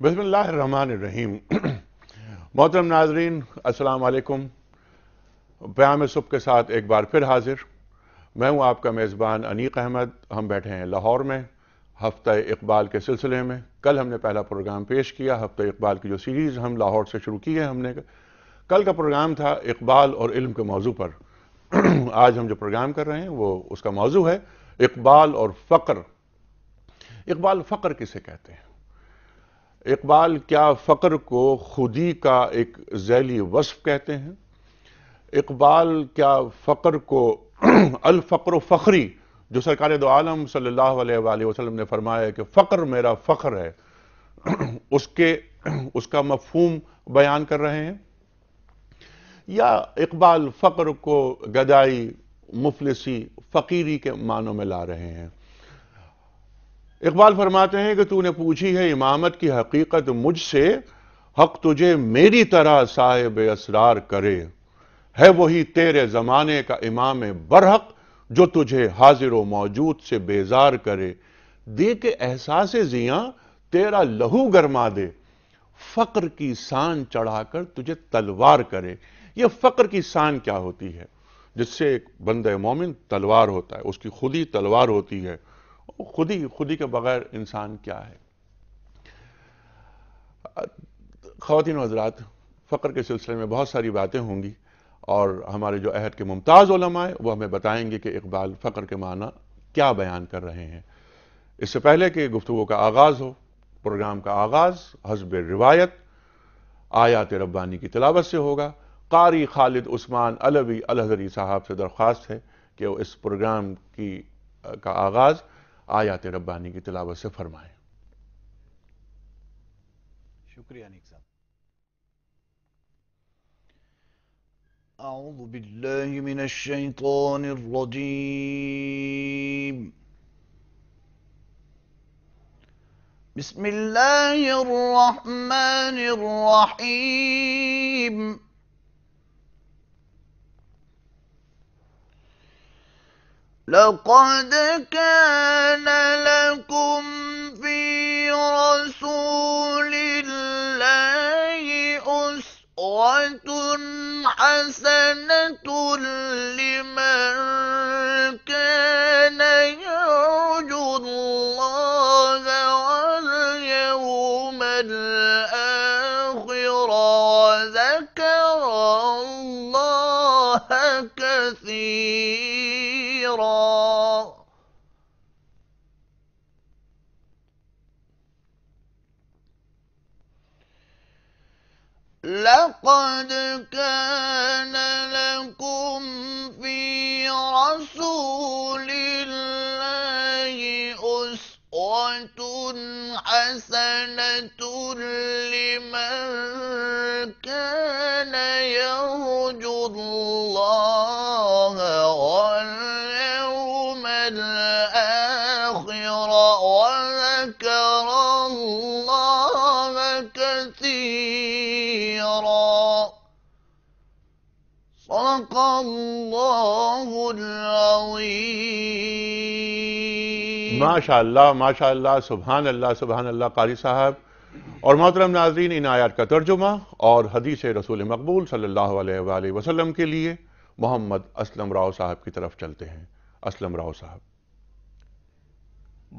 بسم اللہ الرحمن الرحیم۔ محترم ناظرین، السلام علیکم۔ پیام صبح کے ساتھ ایک بار پھر حاضر میں ہوں آپ کا میزبان انیق احمد۔ ہم بیٹھے ہیں لاہور میں ہفتہ اقبال کے سلسلے میں۔ کل ہم نے پہلا پروگرام پیش کیا، ہفتہ اقبال کی جو سیریز ہم لاہور سے شروع کی ہے ہم نے کل کا پروگرام تھا اقبال اور علم کے موضوع پر۔ آج ہم جو پروگرام کر رہے ہیں وہ اس کا موضوع ہے اقبال اور فقر۔ اقبال فقر کسے کہتے ہیں؟ اقبال کیا فقر کو خودی کا ایک ذیلی وصف کہتے ہیں؟ اقبال کیا فقر کو الفقر فخری، جو سرکار دو عالم صلی اللہ علیہ وآلہ وسلم نے فرمایا کہ فقر میرا فخر ہے، اس کا مفہوم بیان کر رہے ہیں؟ یا اقبال فقر کو گدائی، مفلسی، فقیری کے معنوں میں لا رہے ہیں؟ اقبال فرماتے ہیں کہ تو نے پوچھی ہے امامت کی حقیقت مجھ سے، حق تجھے میری طرح صاحب اسرار کرے، ہے وہی تیرے زمانے کا امام برحق جو تجھے حاضر و موجود سے بیزار کرے، دے کے احساس زیاں تیرا لہو گرما دے، فقر کی سان چڑھا کر تجھے تلوار کرے۔ یہ فقر کی سان کیا ہوتی ہے؟ جس سے ایک بندہ مومن تلوار ہوتا ہے، اس کی خودی تلوار ہوتی ہے۔ خودی کے بغیر انسان کیا ہے؟ خواتین و حضرات، فقر کے سلسلے میں بہت ساری باتیں ہوں گی اور ہمارے جو عہد کے ممتاز علماء ہیں وہ ہمیں بتائیں گے کہ اقبال فقر کے معنی کیا بیان کر رہے ہیں۔ اس سے پہلے کہ گفتگو کا آغاز ہو، پروگرام کا آغاز حسب روایت آیات ربانی کی تلاوت سے ہوگا۔ قاری خالد عثمان علوی الحضری صاحب سے درخواست ہے کہ وہ اس پروگرام کا آغاز آیات ربانی کی تلاوت سے فرمائیں۔ شکریہ نیک صاحب۔ اعوذ باللہ من الشیطان الرجیم، بسم اللہ الرحمن الرحیم۔ لقد كان لكم في رسول الله أسوة حسنة لمن كان يرجو الله واليوم الآخر وذكر الله كثيرا۔ لقد كان لكم في رسول الله أسوة حسنة لمن كان يرجو الله واليوم الآخر وذكر الله كثيرا۔ صدق اللہ العظیم۔ ماشاءاللہ ماشاءاللہ، سبحان اللہ سبحان اللہ قاری صاحب۔ اور محترم ناظرین، ان آیات کا ترجمہ اور حدیث رسول مقبول صلی اللہ علیہ وآلہ وسلم کے لیے محمد اسلم راؤ صاحب کی طرف چلتے ہیں۔ اسلم راؤ صاحب۔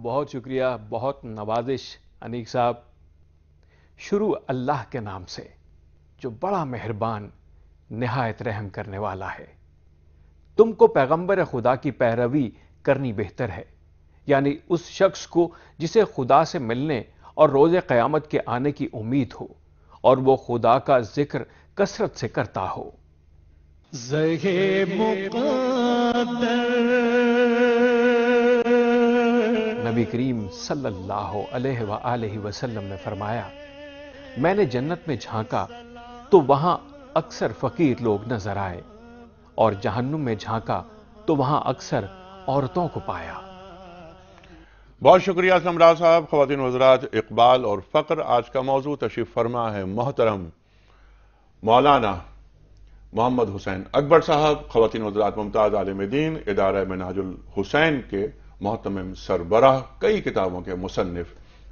بہت شکریہ، بہت نوازش انیق صاحب۔ شروع اللہ کے نام سے جو بڑا مہربان، نہایت رحم کرنے والا ہے۔ تم کو پیغمبر خدا کی پیروی کرنی بہتر ہے، یعنی اس شخص کو جسے خدا سے ملنے اور روز قیامت کے آنے کی امید ہو اور وہ خدا کا ذکر کثرت سے کرتا ہو۔ نبی کریم صلی اللہ علیہ وآلہ وسلم نے فرمایا، میں نے جنت میں جھانکا تو وہاں اکثر فقیر لوگ نظر آئے، اور جہنم میں جھانکا تو وہاں اکثر عورتوں کو پایا۔ بہت شکریہ اسلم راؤ صاحب۔ خواتین و حضرات، اقبال اور فقر آج کا موضوع۔ تشریف فرما ہے محترم مولانا محمد حسین اکبر صاحب، خواتین و حضرات ممتاز عالم دین، ادارہ منہاج الحسین کے محتمم سربراہ، کئی کتابوں کے مصنف،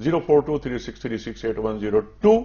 042-363-681002।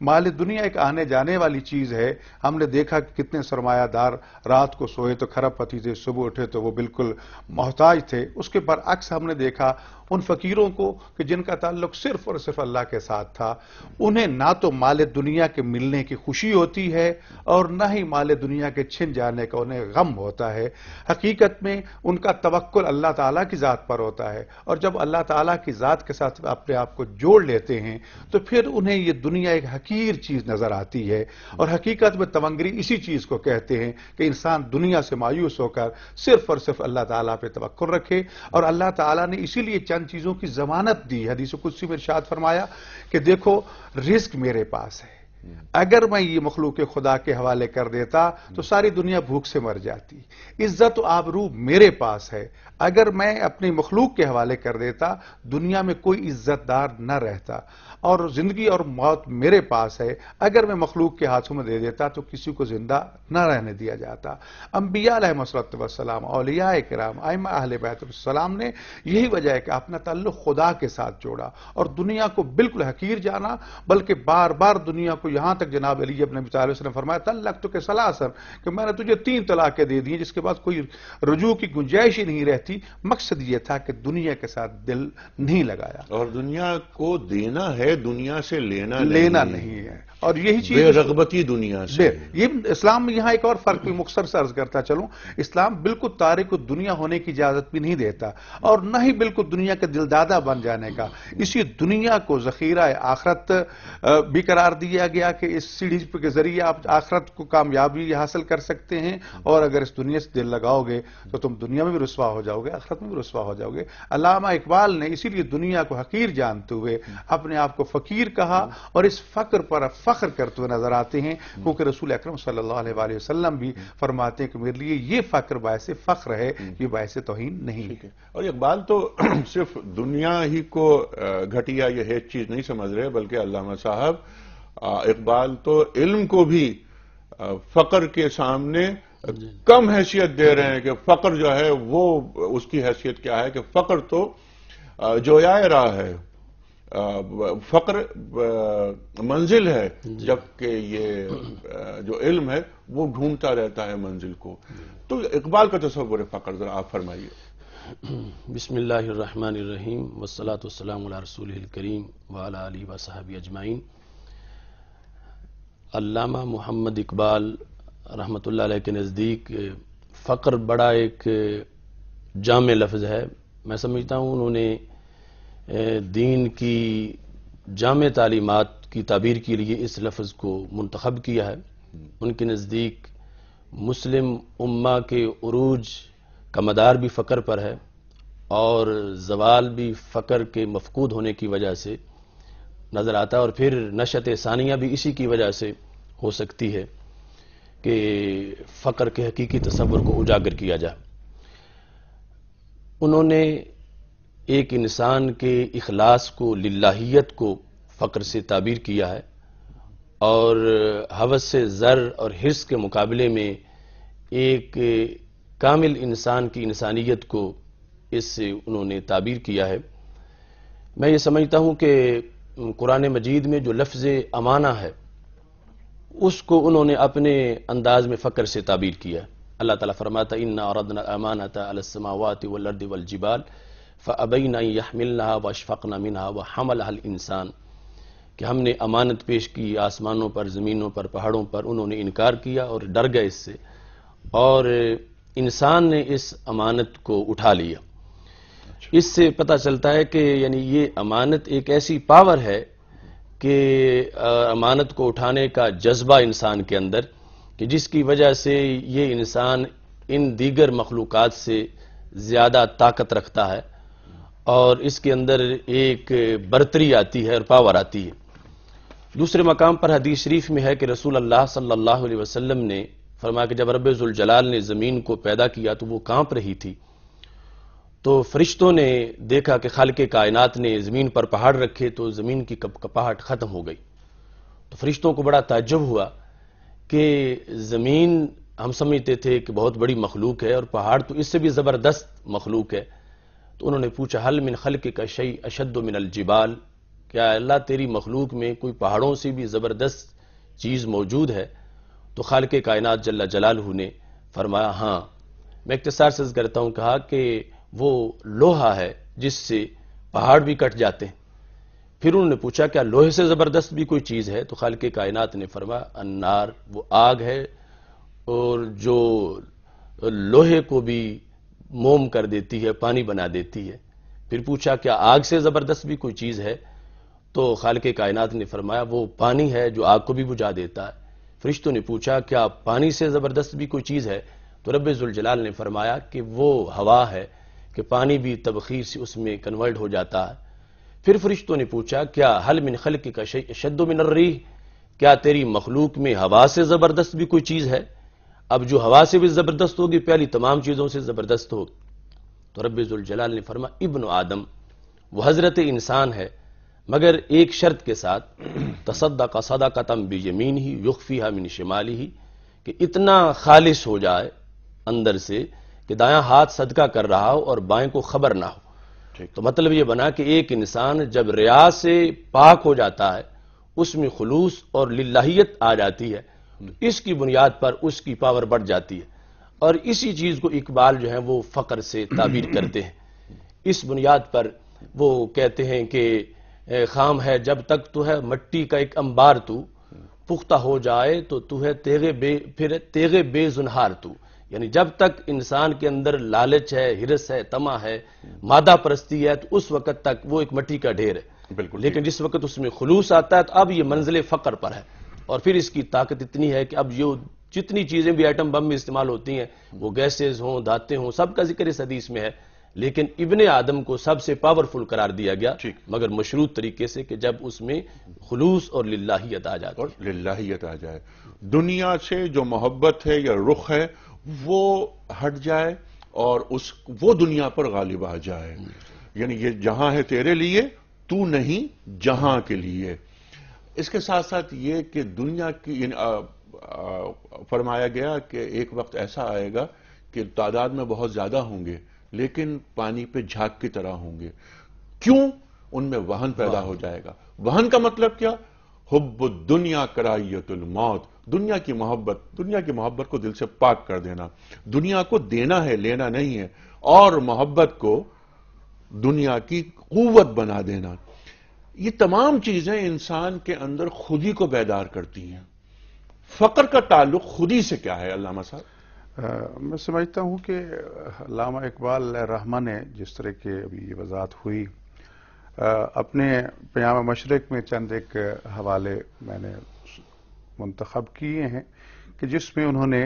مال دنیا ایک آنے جانے والی چیز ہے. ہم نے دیکھا کہ کتنے سرمایہ دار رات کو سوئے تو کھرب پتی تھے, صبح اٹھے تو وہ بالکل محتاج تھے. اس کے برعکس ہم نے دیکھا ان فقیروں کو کہ جن کا تعلق صرف اور صرف اللہ کے ساتھ تھا, انہیں نہ تو مال دنیا کے ملنے کی خوشی ہوتی ہے اور نہ ہی مال دنیا کے چھن جانے کا انہیں غم ہوتا ہے. حقیقت میں ان کا توکل اللہ تعالیٰ کی ذات پر ہوتا ہے, اور جب اللہ تعالیٰ کی ذات کے ساتھ اپنے آپ کو جوڑ لیتے ہیں تو پھر انہیں یہ دنیا ایک حقیر چیز نظر آتی ہے. اور حقیقت میں تونگری اسی چیز کو کہتے ہیں کہ انسان دنیا سے مایوس ہو کر صرف اور صرف اللہ تعالیٰ پہ توکل رکھے. اور اللہ تعالیٰ نے اسی لیے چند چیزوں کی ضمانت دی. حدیث قدسی میں ارشاد فرمایا کہ دیکھو رزق میرے پاس ہے, اگر میں یہ مخلوق خدا کے حوالے کر دیتا تو ساری دنیا بھوک سے مر جاتی. عزت و آبرو میرے پاس ہے, اگر میں اپنی مخلوق کے حوالے کر دیتا دنیا میں کوئی عزت دار نہ رہتا. اور زندگی اور موت میرے پاس ہے, اگر میں مخلوق کے ہاتھوں میں دے دیتا تو کسی کو زندہ نہ رہنے دیا جاتا. انبیاء علیہ السلام, اولیاء کرام, ائمہ اہل بیت السلام نے یہی وجہ ہے کہ اپنا تعلق خدا کے ساتھ جوڑا اور دنیا کو بالکل حقیر جانا, بلکہ بار بار دنیا کو, یہاں تک جناب علی ابن ابی طالب نے فرمایا طلقتک ثلاثا کہ میں نے تجھے 3 طلاقیں دے دی جس کے بعد کوئی رجوع کی گنجائش ہی نہیں رہتی. مقصد یہ تھا کہ دنیا کے ساتھ دل نہیں لگایا. اور دنیا کو دینا ہے, دنیا سے لینا نہیں ہے. اور یہی چیز بے رغبتی دنیا سے. یہ اسلام میں یہاں ایک اور فرق بھی مختصر سے عرض کرتا چلوں. اسلام بالکل تارک دنیا ہونے کی اجازت بھی نہیں دیتا اور نہ ہی بالکل دنیا کے دلدادہ بن جانے کا. اسی دنیا کو ذخیرہ آخرت بھی قرار دیا گیا کہ اس سیڑھی کے ذریعے آپ آخرت کو کامیابی حاصل کر سکتے ہیں, اور اگر اس دنیا سے دل لگاؤ گے تو تم دنیا میں بھی رسوا ہو جاؤ گے, آخرت میں بھی رسوا ہو جاؤ گے. علامہ اقبال نے اسی لیے دنیا کو حقیر جانتے ہوئے اپنے آپ کو فقیر کہا, اور اس فقر پر فخر کرتے ہوئے نظر آتے ہیں, کیونکہ رسول اکرم صلی اللہ علیہ وآلہ وسلم بھی فرماتے ہیں کہ میرے لیے یہ فقر باعث فخر ہے, یہ باعث توہین نہیں ہے. اور اقبال تو صرف دنیا ہی کو گھٹیا یہ ہیچ چیز نہیں سمجھ رہے, بلکہ علامہ صاحب اقبال تو علم کو بھی فقر کے سامنے کم حیثیت دے رہے ہیں کہ فقر جو ہے وہ اس کی حیثیت کیا ہے کہ فقر تو جویائے راہ ہے, فقر منزل ہے, جبکہ یہ جو علم ہے وہ ڈھونڈتا رہتا ہے منزل کو. تو اقبال کا تصور فقر ذرا آپ فرمائیے. بسم اللہ الرحمن الرحیم والصلاة والسلام علی رسولہ الکریم وعلی آلہ وصحبہ اجمعین. علامہ محمد اقبال رحمۃ اللہ علیہ کے نزدیک فقر بڑا ایک جامع لفظ ہے. میں سمجھتا ہوں انہوں نے دین کی جامع تعلیمات کی تعبیر کے لیے اس لفظ کو منتخب کیا ہے. ان کے نزدیک مسلم امہ کے عروج کا مدار بھی فقر پر ہے, اور زوال بھی فقر کے مفقود ہونے کی وجہ سے نظر آتا ہے, اور پھر نشأت ثانیہ بھی اسی کی وجہ سے ہو سکتی ہے کہ فقر کے حقیقی تصور کو اجاگر کیا جائے. انہوں نے ایک انسان کے اخلاص کو, للہیت کو فقر سے تعبیر کیا ہے, اور ہوس سے زر اور حرص کے مقابلے میں ایک کامل انسان کی انسانیت کو اس سے انہوں نے تعبیر کیا ہے. میں یہ سمجھتا ہوں کہ قرآن مجید میں جو لفظ امانہ ہے اس کو انہوں نے اپنے انداز میں فقر سے تعبیر کیا. اللہ تعالیٰ فرماتا اِنَّا عَرَضْنَا الْأَمَانَةَ عَلَى السَّمَاوَاتِ وَالْأَرْضِ وَالْجِبَالِ فَأَبَيْنَ أَن يَحْمِلْنَهَا وَأَشْفَقْنَ مِنْهَا وَحَمَلَهَا الْإِنسَانُ, کہ ہم نے امانت پیش کی آسمانوں پر, زمینوں پر, پہاڑوں پر, انہوں نے انکار کیا اور ڈر گئے اس سے, اور انسان نے اس امانت کو اٹھا لیا. اس سے پتہ چلتا ہے کہ یعنی یہ امانت ایک ایسی پاور ہے کہ امانت کو اٹھانے کا جذبہ انسان کے اندر, کہ جس کی وجہ سے یہ انسان ان دیگر مخلوقات سے زیادہ طاقت رکھتا ہے, اور اس کے اندر ایک برتری آتی ہے اور پاور آتی ہے. دوسرے مقام پر حدیث شریف میں ہے کہ رسول اللہ صلی اللہ علیہ وسلم نے فرمایا کہ جب رب ذوالجلال نے زمین کو پیدا کیا تو وہ کانپ رہی تھی, تو فرشتوں نے دیکھا کہ خالق کائنات نے زمین پر پہاڑ رکھے تو زمین کی کپاہٹ ختم ہو گئی. تو فرشتوں کو بڑا تعجب ہوا کہ زمین ہم سمجھتے تھے کہ بہت بڑی مخلوق ہے اور پہاڑ تو اس سے بھی زبردست مخلوق ہے. تو انہوں نے پوچھا حل من خلق کا شیء اشد من الجبال, کیا اللہ تیری مخلوق میں کوئی پہاڑوں سے بھی زبردست چیز موجود ہے؟ تو خالق کائنات جل جلالہ نے فرمایا ہاں. میں اختصار سے کرتا ہوں، کہا کہ وہ لوہا ہے جس سے پہاڑ بھی کٹ جاتے ہیں. پھر انہوں نے پوچھا کیا لوہے سے زبردست بھی کوئی چیز ہے؟ تو خالق کائنات نے فرمایا النار، وہ آگ ہے اور جو لوہے کو بھی موم کر دیتی ہے، پانی بنا دیتی ہے. پھر پوچھا کیا آگ سے زبردست بھی کوئی چیز ہے؟ تو خالق کائنات نے فرمایا وہ پانی ہے جو آگ کو بھی بجھا دیتا ہے. فرشتوں نے پوچھا کیا پانی سے زبردست بھی کوئی چیز ہے؟ تو رب ذوالجلال نے فرمایا کہ وہ ہوا ہے کہ پانی بھی تبخیر سے اس میں کنورٹ ہو جاتا ہے. پھر فرشتوں نے پوچھا کیا حل من خلقک شیء اشد من الریح، کیا تیری مخلوق میں ہوا سے زبردست بھی کوئی چیز ہے؟ اب جو ہوا سے بھی زبردست ہوگی پہلی تمام چیزوں سے زبردست ہوگی. تو رب ذوالجلال نے فرمایا ابن آدم، وہ حضرت انسان ہے مگر ایک شرط کے ساتھ، تصدق صدقۃ بیمینہ یخفیھا من شمالہ، کہ اتنا خالص ہو جائے اندر سے کہ دایاں ہاتھ صدقہ کر رہا ہو اور بائیں کو خبر نہ ہو. تو مطلب یہ بنا کہ ایک انسان جب ریا سے پاک ہو جاتا ہے، اس میں خلوص اور للہیت آ جاتی ہے، تو اس کی بنیاد پر اس کی پاور بڑھ جاتی ہے. اور اسی چیز کو اقبال جو ہے وہ فقر سے تعبیر کرتے ہیں. اس بنیاد پر وہ کہتے ہیں کہ خام ہے جب تک تو ہے مٹی کا ایک انبار، تو پختہ ہو جائے تو تو ہے تیغ بے زنہار تو. یعنی جب تک انسان کے اندر لالچ ہے، ہرس ہے، طمع ہے، مادہ پرستی ہے، تو اس وقت تک وہ ایک مٹی کا ڈھیر ہے. بالکل. لیکن جس وقت اس میں خلوص آتا ہے تو اب یہ منزل فقر پر ہے. اور پھر اس کی طاقت اتنی ہے کہ اب یہ جتنی چیزیں بھی ایٹم بم میں استعمال ہوتی ہیں، وہ گیسز ہوں، دھاتیں ہوں، سب کا ذکر اس حدیث میں ہے. لیکن ابن آدم کو سب سے پاورفل قرار دیا گیا، مگر مشروط طریقے سے کہ جب اس میں خلوص اور للہیت آ جاتی ہے. اور للہیت آ جائے، دنیا سے جو محبت ہے یا رخ ہے وہ ہٹ جائے اور وہ دنیا پر غالب آ جائے. یعنی یہ جہاں ہے تیرے لیے، تو نہیں جہاں کے لیے. اس کے ساتھ ساتھ یہ کہ دنیا کی فرمایا گیا کہ ایک وقت ایسا آئے گا کہ تعداد میں بہت زیادہ ہوں گے لیکن پانی پہ جھاگ کی طرح ہوں گے. کیوں؟ ان میں وہن پیدا ہو جائے گا. وہن کا مطلب کیا؟ حب الدنیا کرائیت الموت، دنیا کی محبت کو دل سے پاک کر دینا. دنیا کو دینا ہے، لینا نہیں ہے. اور محبت کو دنیا کی قوت بنا دینا. یہ تمام چیزیں انسان کے اندر خودی کو بیدار کرتی ہیں. فقر کا تعلق خودی سے کیا ہے علامہ صاحب؟ میں سمجھتا ہوں کہ علامہ اقبال رحمہ نے جس طرح کے ابھی یہ وضاحت ہوئی، اپنے پیام مشرق میں چند ایک حوالے میں نے منتخب کیے ہیں کہ جس میں انہوں نے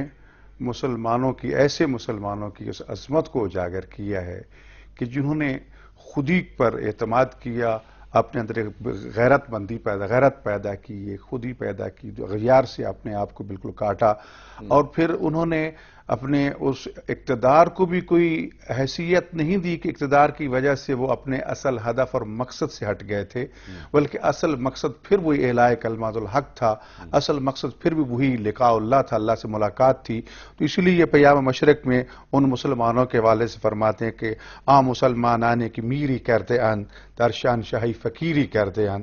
ایسے مسلمانوں کی اس عظمت کو اجاگر کیا ہے کہ جنہوں نے خودی پر اعتماد کیا، اپنے اندر ایک غیرت پیدا کی، ایک خودی پیدا کی، جو غیار سے اپنے آپ کو بالکل کاٹا. اور پھر انہوں نے اپنے اس اقتدار کو بھی کوئی حیثیت نہیں دی کہ اقتدار کی وجہ سے وہ اپنے اصل ہدف اور مقصد سے ہٹ گئے تھے، بلکہ اصل مقصد پھر وہی اعلاء کلمات الحق تھا. اصل مقصد پھر بھی وہی لقاء اللہ تھا، اللہ سے ملاقات تھی. تو اسی لیے یہ پیام مشرق میں ان مسلمانوں کے حوالے سے فرماتے ہیں کہ عام مسلمان آنے کی میری کرتے ان درشان شاہی فقیری کرتے ان.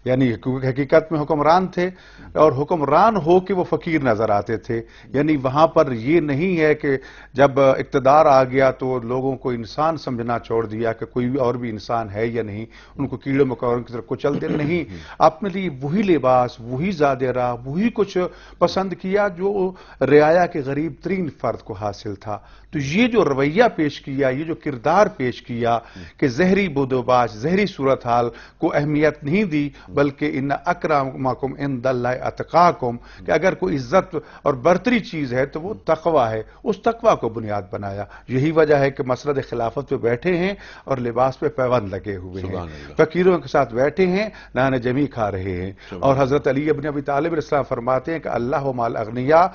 یعنی حقیقت میں حکمران تھے اور حکمران ہو کہ وہ فقیر نظر آتے تھے. یعنی وہاں پر یہ نہیں ہے کہ جب اقتدار آ گیا تو لوگوں کو انسان سمجھنا چھوڑ دیا کہ کوئی اور بھی انسان ہے یا نہیں، ان کو کیڑے مکوڑوں کی طرف کچل دے نہیں. اپنے لیے وہی لباس، وہی زاد راہ، وہی کچھ پسند کیا جو رعایا کے غریب ترین فرد کو حاصل تھا. تو یہ جو رویہ پیش کیا، یہ جو کردار پیش کیا کہ زہری بدوباش، زہری صورتحال کو اہمیت نہیں دی، بلکہ ان اکرمکم عند اللہ اتقاکم، کہ اگر کوئی عزت اور برتری چیز ہے تو وہ تقوی ہے، اس تقوی کو بنیاد بنایا. یہی وجہ ہے کہ مسرد خلافت پہ بیٹھے ہیں اور لباس پہ پیوند لگے ہوئے ہیں، فقیروں کے ساتھ بیٹھے ہیں، نان جمی کھا رہے ہیں. اور حضرت علی ابن ابی طالب علیہ السلام فرماتے ہیں کہ اللہ مع الاغنیاء،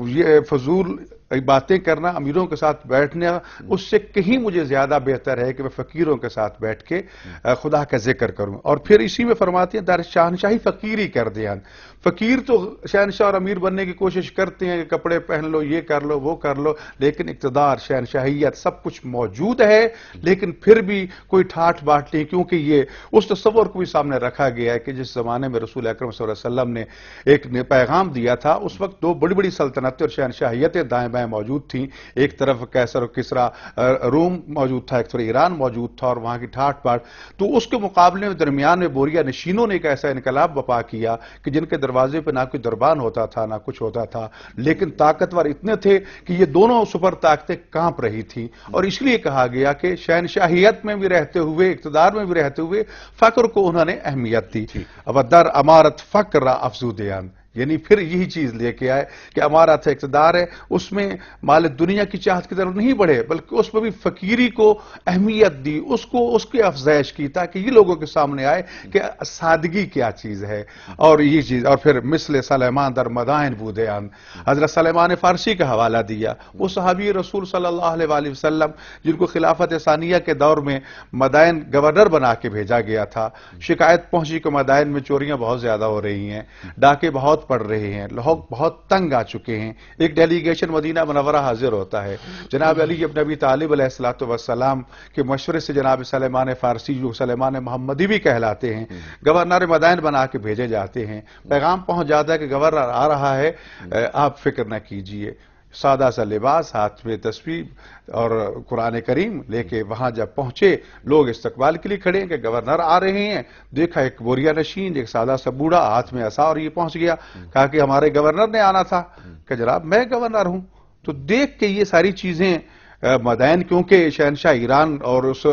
یہ فضول باتیں کرنا، امیروں کے ساتھ بیٹھنا، اس سے کہیں مجھے زیادہ بہتر ہے کہ میں فقیروں کے ساتھ بیٹھ کے خدا کا ذکر کروں. اور پھر اسی میں فرماتے ہیں در شہنشاہی فقیری کر دیا. فقیر تو شہنشاہ اور امیر بننے کی کوشش کرتے ہیں کہ کپڑے پہن لو، یہ کر لو، وہ کر لو، لیکن اقتدار، شہنشاہیت سب کچھ موجود ہے، لیکن پھر بھی کوئی ٹھاٹھ باٹ نہیں، کیونکہ یہ اس تصور کو بھی سامنے رکھا گیا ہے کہ جس زمانے میں رسول اکرم صلی اللہ علیہ وسلم نے ایک پیغام دیا تھا، اس وقت دو بڑی بڑی سلطنتیں اور شہنشاہیتیں دائیں بائیں موجود تھیں. ایک طرف قیصر و کسریٰ روم موجود تھا، ایک طرف ایران موجود تھا، اور وہاں کی ٹھاٹھ باٹ. تو اس کے مقابلے میں درمیان میں بوریا نشینوں نے ایک ایسا انقلاب برپا کیا کہ جن کے دروازے پہ نہ کوئی دربان ہوتا تھا نہ کچھ ہوتا تھا، لیکن طاقتور اتنے تھے کہ یہ دونوں سپر طاقتیں کانپ رہی تھیں. اور اس لیے کہا گیا کہ شہنشاہیت میں بھی رہتے ہوئے، اقتدار میں بھی رہتے ہوئے فقر کو انہوں نے اہمیت دی. اب در امارت فقر افزودیان، یعنی پھر یہی چیز لے کے آئے کہ امارت اقتدار ہے، اس میں مال دنیا کی چاہت کی طرف نہیں بڑھے، بلکہ اس میں بھی فقیری کو اہمیت دی، اس کی افزائش کی، تاکہ یہ لوگوں کے سامنے آئے کہ سادگی کیا چیز ہے. اور یہ چیز، اور پھر مثل سلیمان در مدائن بودیان، حضرت سلیمان فارسی کا حوالہ دیا. وہ صحابی رسول صلی اللہ علیہ وآلہ وسلم جن کو خلافت ثانیہ کے دور میں مدائن گورنر بنا کے بھیجا گیا تھا. شکایت پہنچی کہ مدائن میں چوریاں بہت زیادہ ہو رہی ہیں، ڈاکے بہت پڑ رہے ہیں، لوگ بہت تنگ آ چکے ہیں. ایک ڈیلیگیشن مدینہ منورہ حاضر ہوتا ہے. جناب علی ابن ابی طالب علیہ السلام کے مشورے سے جناب سلیمان فارسی، جو سلیمان محمدی بھی کہلاتے ہیں، گورنر مدائن بنا کے بھیجے جاتے ہیں. پیغام پہنچ جاتا ہے کہ گورنر آ رہا ہے، آپ فکر نہ کیجئے. سادہ سا لباس، ہاتھ میں تسبیح اور قرآن کریم لے کے وہاں جب پہنچے، لوگ استقبال کے لیے کھڑے ہیں کہ گورنر آ رہے ہیں. دیکھا ایک بوریا نشین، ایک سادہ سا بوڑھا، ہاتھ میں عصا، اور یہ پہنچ گیا. کہا کہ ہمارے گورنر نے آنا تھا. کہ جناب میں گورنر ہوں. تو دیکھ کے یہ ساری چیزیں مدائن، کیونکہ شہنشاہ ایران اور اس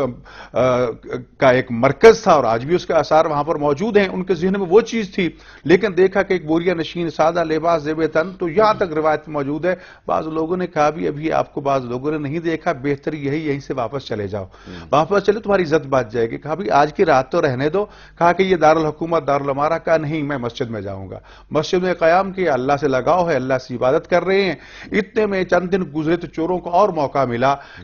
کا ایک مرکز تھا اور آج بھی اس کے آثار وہاں پر موجود ہیں، ان کے ذہن میں وہ چیز تھی. لیکن دیکھا کہ ایک بوریا نشین، سادہ لباس، زیب تن. تو یہاں تک روایت موجود ہے. بعض لوگوں نے کہا بھی ابھی آپ کو بعض لوگوں نے نہیں دیکھا، بہتر یہی یہیں سے واپس چلے جاؤ. واپس چلے تمہاری عزت بچ جائے گی. کہا بھی آج کی رات تو رہنے دو. کہا کہ یہ دارالحکومت دارالامارہ کا نہیں، میں مسجد میں جاؤں گا. مسجد میں قیام کیا، اللہ سے لگاؤ ہے، اللہ سے عبادت کر رہے ہیں. اتنے میں چند دن گزرے تو چوروں کو اور موقع ملا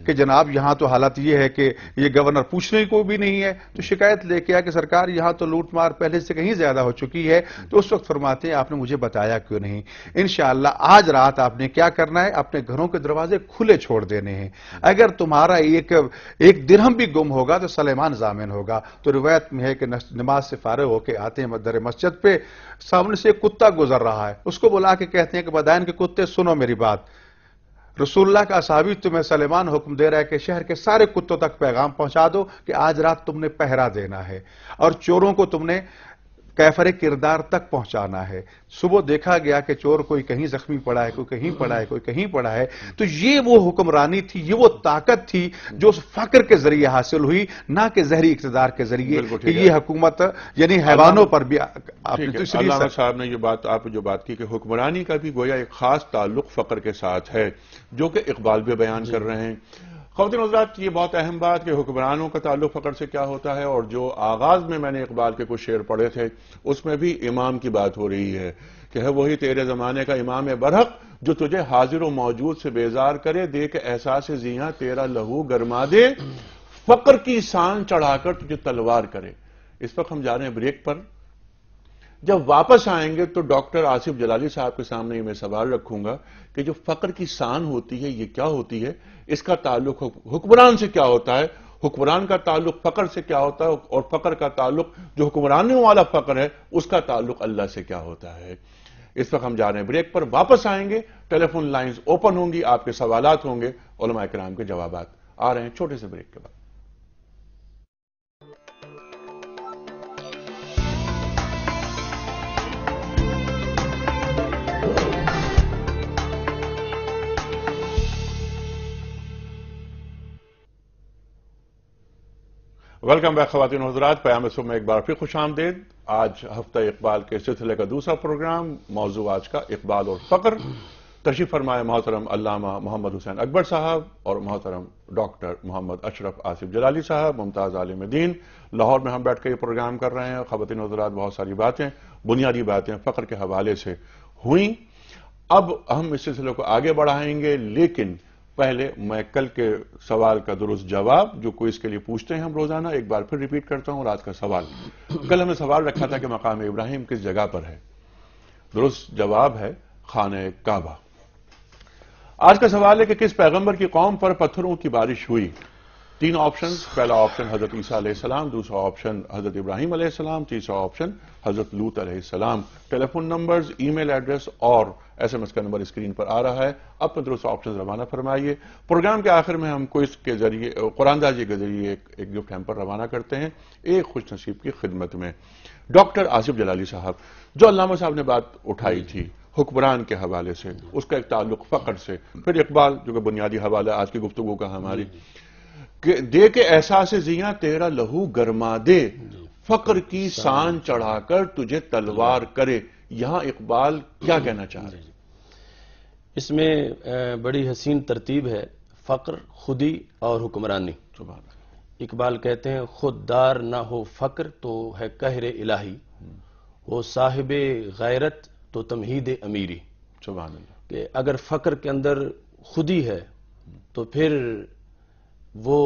کہ جناب یہاں تو حالت یہ ہے کہ یہ گورنر پوچھنے کو بھی نہیں ہے. تو شکایت لے کے آیا کہ سرکار یہاں تو لوٹ مار پہلے سے کہیں زیادہ ہو چکی ہے. تو اس وقت فرماتے ہیں آپ نے مجھے بتایا کیوں نہیں؟ انشاءاللہ آج رات آپ نے کیا کرنا ہے، اپنے گھروں کے دروازے کھلے چھوڑ دینے ہیں. اگر تمہارا ایک درہم بھی گم ہوگا تو سلیمان ضامن ہوگا. تو روایت میں ہے کہ نماز سے فارغ ہو کے آتے ہیں در مسجد پہ، سامنے سے ایک کتا گزر رہا ہے. اس کو بلا کے کہتے ہیں کہ مدائن کے کتے سنو میری بات، رسول اللہ کا صحابی تمہیں سلیمان حکم دے رہا ہے کہ شہر کے سارے کتوں تک پیغام پہنچا دو کہ آج رات تم نے پہرا دینا ہے اور چوروں کو تم نے کیفر کردار تک پہنچانا ہے. صبح دیکھا گیا کہ چور کوئی کہیں زخمی پڑا ہے، کوئی کہیں پڑا ہے، کوئی کہیں پڑا ہے. تو یہ وہ حکمرانی تھی، یہ وہ طاقت تھی جو اس فقر کے ذریعے حاصل ہوئی، نہ کہ زہری اقتدار کے ذریعے کہ یہ حکومت یعنی حیوانوں پر بھی. علامہ صاحب نے یہ بات، آپ جو بات کی کہ حکمرانی کا بھی گویا ایک خاص تعلق فقر کے ساتھ ہے، جو کہ اقبال بھی بیان کر رہے ہیں. خواتین حضرات، یہ بہت اہم بات کہ حکمرانوں کا تعلق فقر سے کیا ہوتا ہے. اور جو آغاز میں نے اقبال کے کچھ شعر پڑھے تھے، اس میں بھی امام کی بات ہو رہی ہے کہ ہے وہی تیرے زمانے کا امام برحق جو تجھے حاضر و موجود سے بیزار کرے، دے کہ احساس زیاں تیرا لہو گرما دے، فقر کی سان چڑھا کر تجھے تلوار کرے. اس وقت ہم جا رہے ہیں بریک پر. جب واپس آئیں گے تو ڈاکٹر آصف جلالی صاحب کے سامنے میں سوال رکھوں گا کہ جو فقر کی سان ہوتی ہے یہ کیا ہوتی ہے، اس کا تعلق حکمران سے کیا ہوتا ہے، حکمران کا تعلق فقر سے کیا ہوتا ہے، اور فقر کا تعلق جو حکمرانوں والا فقر ہے اس کا تعلق اللہ سے کیا ہوتا ہے. اس وقت ہم جا رہے ہیں بریک پر. واپس آئیں گے، ٹیلی فون لائنز اوپن ہوں گی، آپ کے سوالات ہوں گے، علماء کرام کے جوابات. آ رہے ہیں چھوٹے سے بریک کے بعد. ویلکم بیک خواتین و حضرات، پیام صبح میں ایک بار پھر خوش آمدید. آج ہفتہ اقبال کے سلسلے کا دوسرا پروگرام، موضوع آج کا اقبال اور فقر. تشریف فرمائے محترم علامہ محمد حسین اکبر صاحب اور محترم ڈاکٹر محمد اشرف آصف جلالی صاحب، ممتاز عالم دین. لاہور میں ہم بیٹھ کے یہ پروگرام کر رہے ہیں. خواتین و حضرات، بہت ساری باتیں، بنیادی باتیں فقر کے حوالے سے ہوئیں. اب ہم اس سلسلے کو آگے بڑھائیں گے، لیکن پہلے میں کل کے سوال کا درست جواب جو کوئز کے لیے پوچھتے ہیں ہم روزانہ ایک بار پھر ریپیٹ کرتا ہوں. اور آج کا سوال، کل ہم نے سوال رکھا تھا کہ مقام ابراہیم کس جگہ پر ہے. درست جواب ہے خانہ کعبہ. آج کا سوال ہے کہ کس پیغمبر کی قوم پر پتھروں کی بارش ہوئی. 3 آپشن. پہلا آپشن حضرت عیسیٰ علیہ السلام، دوسرا آپشن حضرت ابراہیم علیہ السلام، تیسرا آپشن حضرت لوط علیہ السلام. ٹیلی فون نمبرز، ای میل ایڈریس اور ایس ایم ایس کا نمبر اسکرین پر آ رہا ہے. اپنے درست آپشن روانہ فرمائیے. پروگرام کے آخر میں ہم کوئز کے ذریعے قرآن دازی کے ذریعے ایک گفٹ ہیمپر روانہ کرتے ہیں ایک خوش نصیب کی خدمت میں. ڈاکٹر آصف جلالی صاحب، جو علامہ صاحب نے بات اٹھائی تھی حکمران کے حوالے سے، اس کا ایک تعلق فقر سے، پھر اقبال جو کہ بنیادی حوالہ آج کی گفتگو کا ہماری، کہ دے کے احساس زیاں تیرا لہو گرما دے، فقر کی سان چڑھا کر تجھے تلوار کرے. یہاں اقبال کیا کہنا چاہ رہے ہیں؟ اس میں بڑی حسین ترتیب ہے، فقر، خودی اور حکمرانی. سبحان اللہ. اقبال کہتے ہیں خوددار نہ ہو فقر تو ہے قہر الہی، ہو صاحب غیرت تو تمہید امیری. سبحان اللہ. کہ اگر فقر کے اندر خودی ہے تو پھر وہ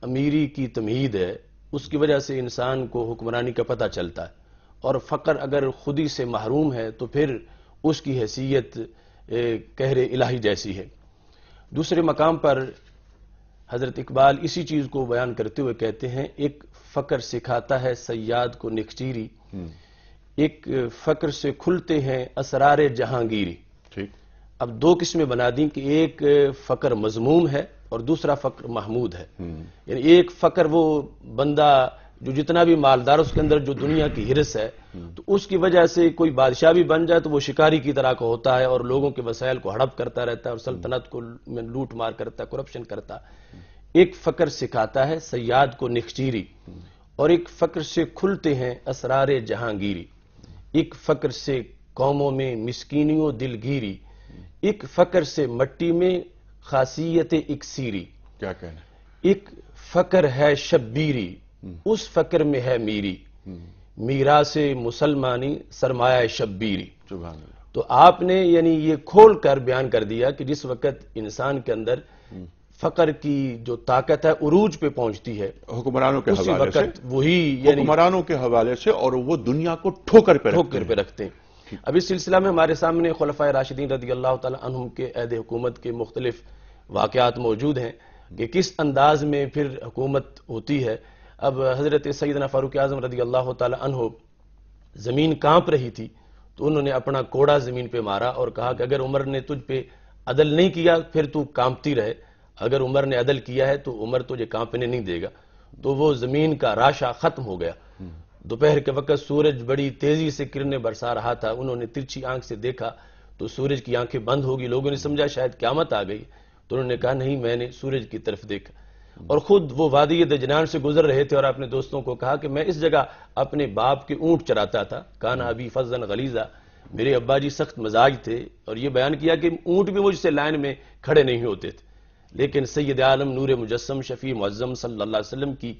امیری کی تمہید ہے، اس کی وجہ سے انسان کو حکمرانی کا پتہ چلتا ہے. اور فقر اگر خودی سے محروم ہے تو پھر اس کی حیثیت قہر الہی جیسی ہے. دوسرے مقام پر حضرت اقبال اسی چیز کو بیان کرتے ہوئے کہتے ہیں ایک فقر سکھاتا ہے صیاد کو نکچیری، ایک فقر سے کھلتے ہیں اسرار جہانگیری. ٹھیک. اب 2 قسمیں بنا دیں کہ ایک فقر مذموم ہے اور دوسرا فقر محمود ہے. یعنی ایک فقر وہ بندہ جو جتنا بھی مالدار اس کے اندر جو دنیا کی ہرس ہے تو اس کی وجہ سے کوئی بادشاہ بھی بن جائے تو وہ شکاری کی طرح کا ہوتا ہے اور لوگوں کے وسائل کو ہڑپ کرتا رہتا ہے اور سلطنت کو میں لوٹ مار کرتا ہے، کرپشن کرتا ہے. ایک فقر سکھاتا ہے صیاد کو نخچیری اور ایک فقر سے کھلتے ہیں اسرار جہانگیری. ایک فقر سے قوموں میں مسکینیوں دلگیری، ایک فقر سے مٹی میں خاصیت اکسیری. کیا کہنا؟ ایک فقر ہے شبیری، اس فقر میں ہے میری، میراث مسلمانی سرمایہ شبیری. سبحان اللہ. تو آپ نے یعنی یہ کھول کر بیان کر دیا کہ جس وقت انسان کے اندر فقر کی جو طاقت ہے عروج پہ پہنچتی ہے حکمرانوں کے اسی حوالے سے، وقت وہی یعنی حکمرانوں کے حوالے سے، اور وہ دنیا کو ٹھوکر پہ رکھتے ہیں. اب اس سلسلہ میں ہمارے سامنے خلفائے راشدین رضی اللہ تعالی عنہم کے عہد حکومت کے مختلف واقعات موجود ہیں کہ کس انداز میں پھر حکومت ہوتی ہے. اب حضرت سیدنا فاروق اعظم رضی اللہ تعالی عنہ زمین کانپ رہی تھی تو انہوں نے اپنا کوڑا زمین پہ مارا اور کہا کہ اگر عمر نے تجھ پہ عدل نہیں کیا پھر تو کانپتی رہے، اگر عمر نے عدل کیا ہے تو عمر تجھے کانپنے نہیں دے گا. تو وہ زمین کا راشا ختم ہو گیا. دوپہر کے وقت سورج بڑی تیزی سے کرنیں برسا رہا تھا. انہوں نے ترچھی آنکھ سے دیکھا تو سورج کی آنکھیں بند ہو گئی. لوگوں نے سمجھا شاید قیامت آ گئی تو انہوں نے کہا نہیں، میں نے سورج کی طرف دیکھا. اور خود وہ وادی دجنان سے گزر رہے تھے اور اپنے دوستوں کو کہا کہ میں اس جگہ اپنے باپ کے اونٹ چراتا تھا. کان ابی فضن غلیظا، میرے ابا جی سخت مزاج تھے. اور یہ بیان کیا کہ اونٹ بھی مجھ سے لائن میں کھڑے نہیں ہوتے تھے. لیکن سید عالم نور مجسم شفیع معظم صلی اللہ علیہ وسلم کی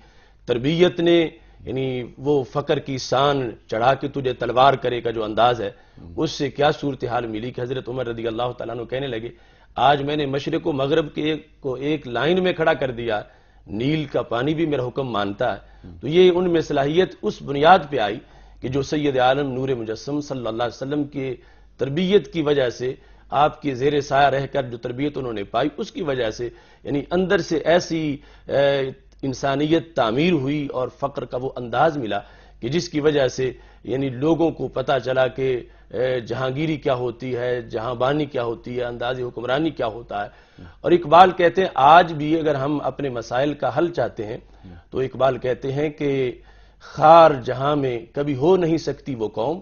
تربیت نے یعنی وہ فقر کی سان چڑھا کے تجھے تلوار کرے کا جو انداز ہے اس سے کیا صورتحال ملی کہ حضرت عمر رضی اللہ تعالیٰ عنہ کہنے لگے آج میں نے مشرق و مغرب کو ایک لائن میں کھڑا کر دیا، نیل کا پانی بھی میرا حکم مانتا ہے. تو یہ ان میں صلاحیت اس بنیاد پہ آئی کہ جو سید عالم نور مجسم صلی اللہ علیہ وسلم کی تربیت کی وجہ سے، آپ کے زیر سایہ رہ کر جو تربیت انہوں نے پائی اس کی وجہ سے یعنی اندر سے ایسی انسانیت تعمیر ہوئی اور فقر کا وہ انداز ملا کہ جس کی وجہ سے یعنی لوگوں کو پتہ چلا کہ جہانگیری کیا ہوتی ہے، جہاں بانی کیا ہوتی ہے، انداز حکمرانی کیا ہوتا ہے. اور اقبال کہتے ہیں آج بھی اگر ہم اپنے مسائل کا حل چاہتے ہیں تو اقبال کہتے ہیں کہ خار جہاں میں کبھی ہو نہیں سکتی وہ قوم،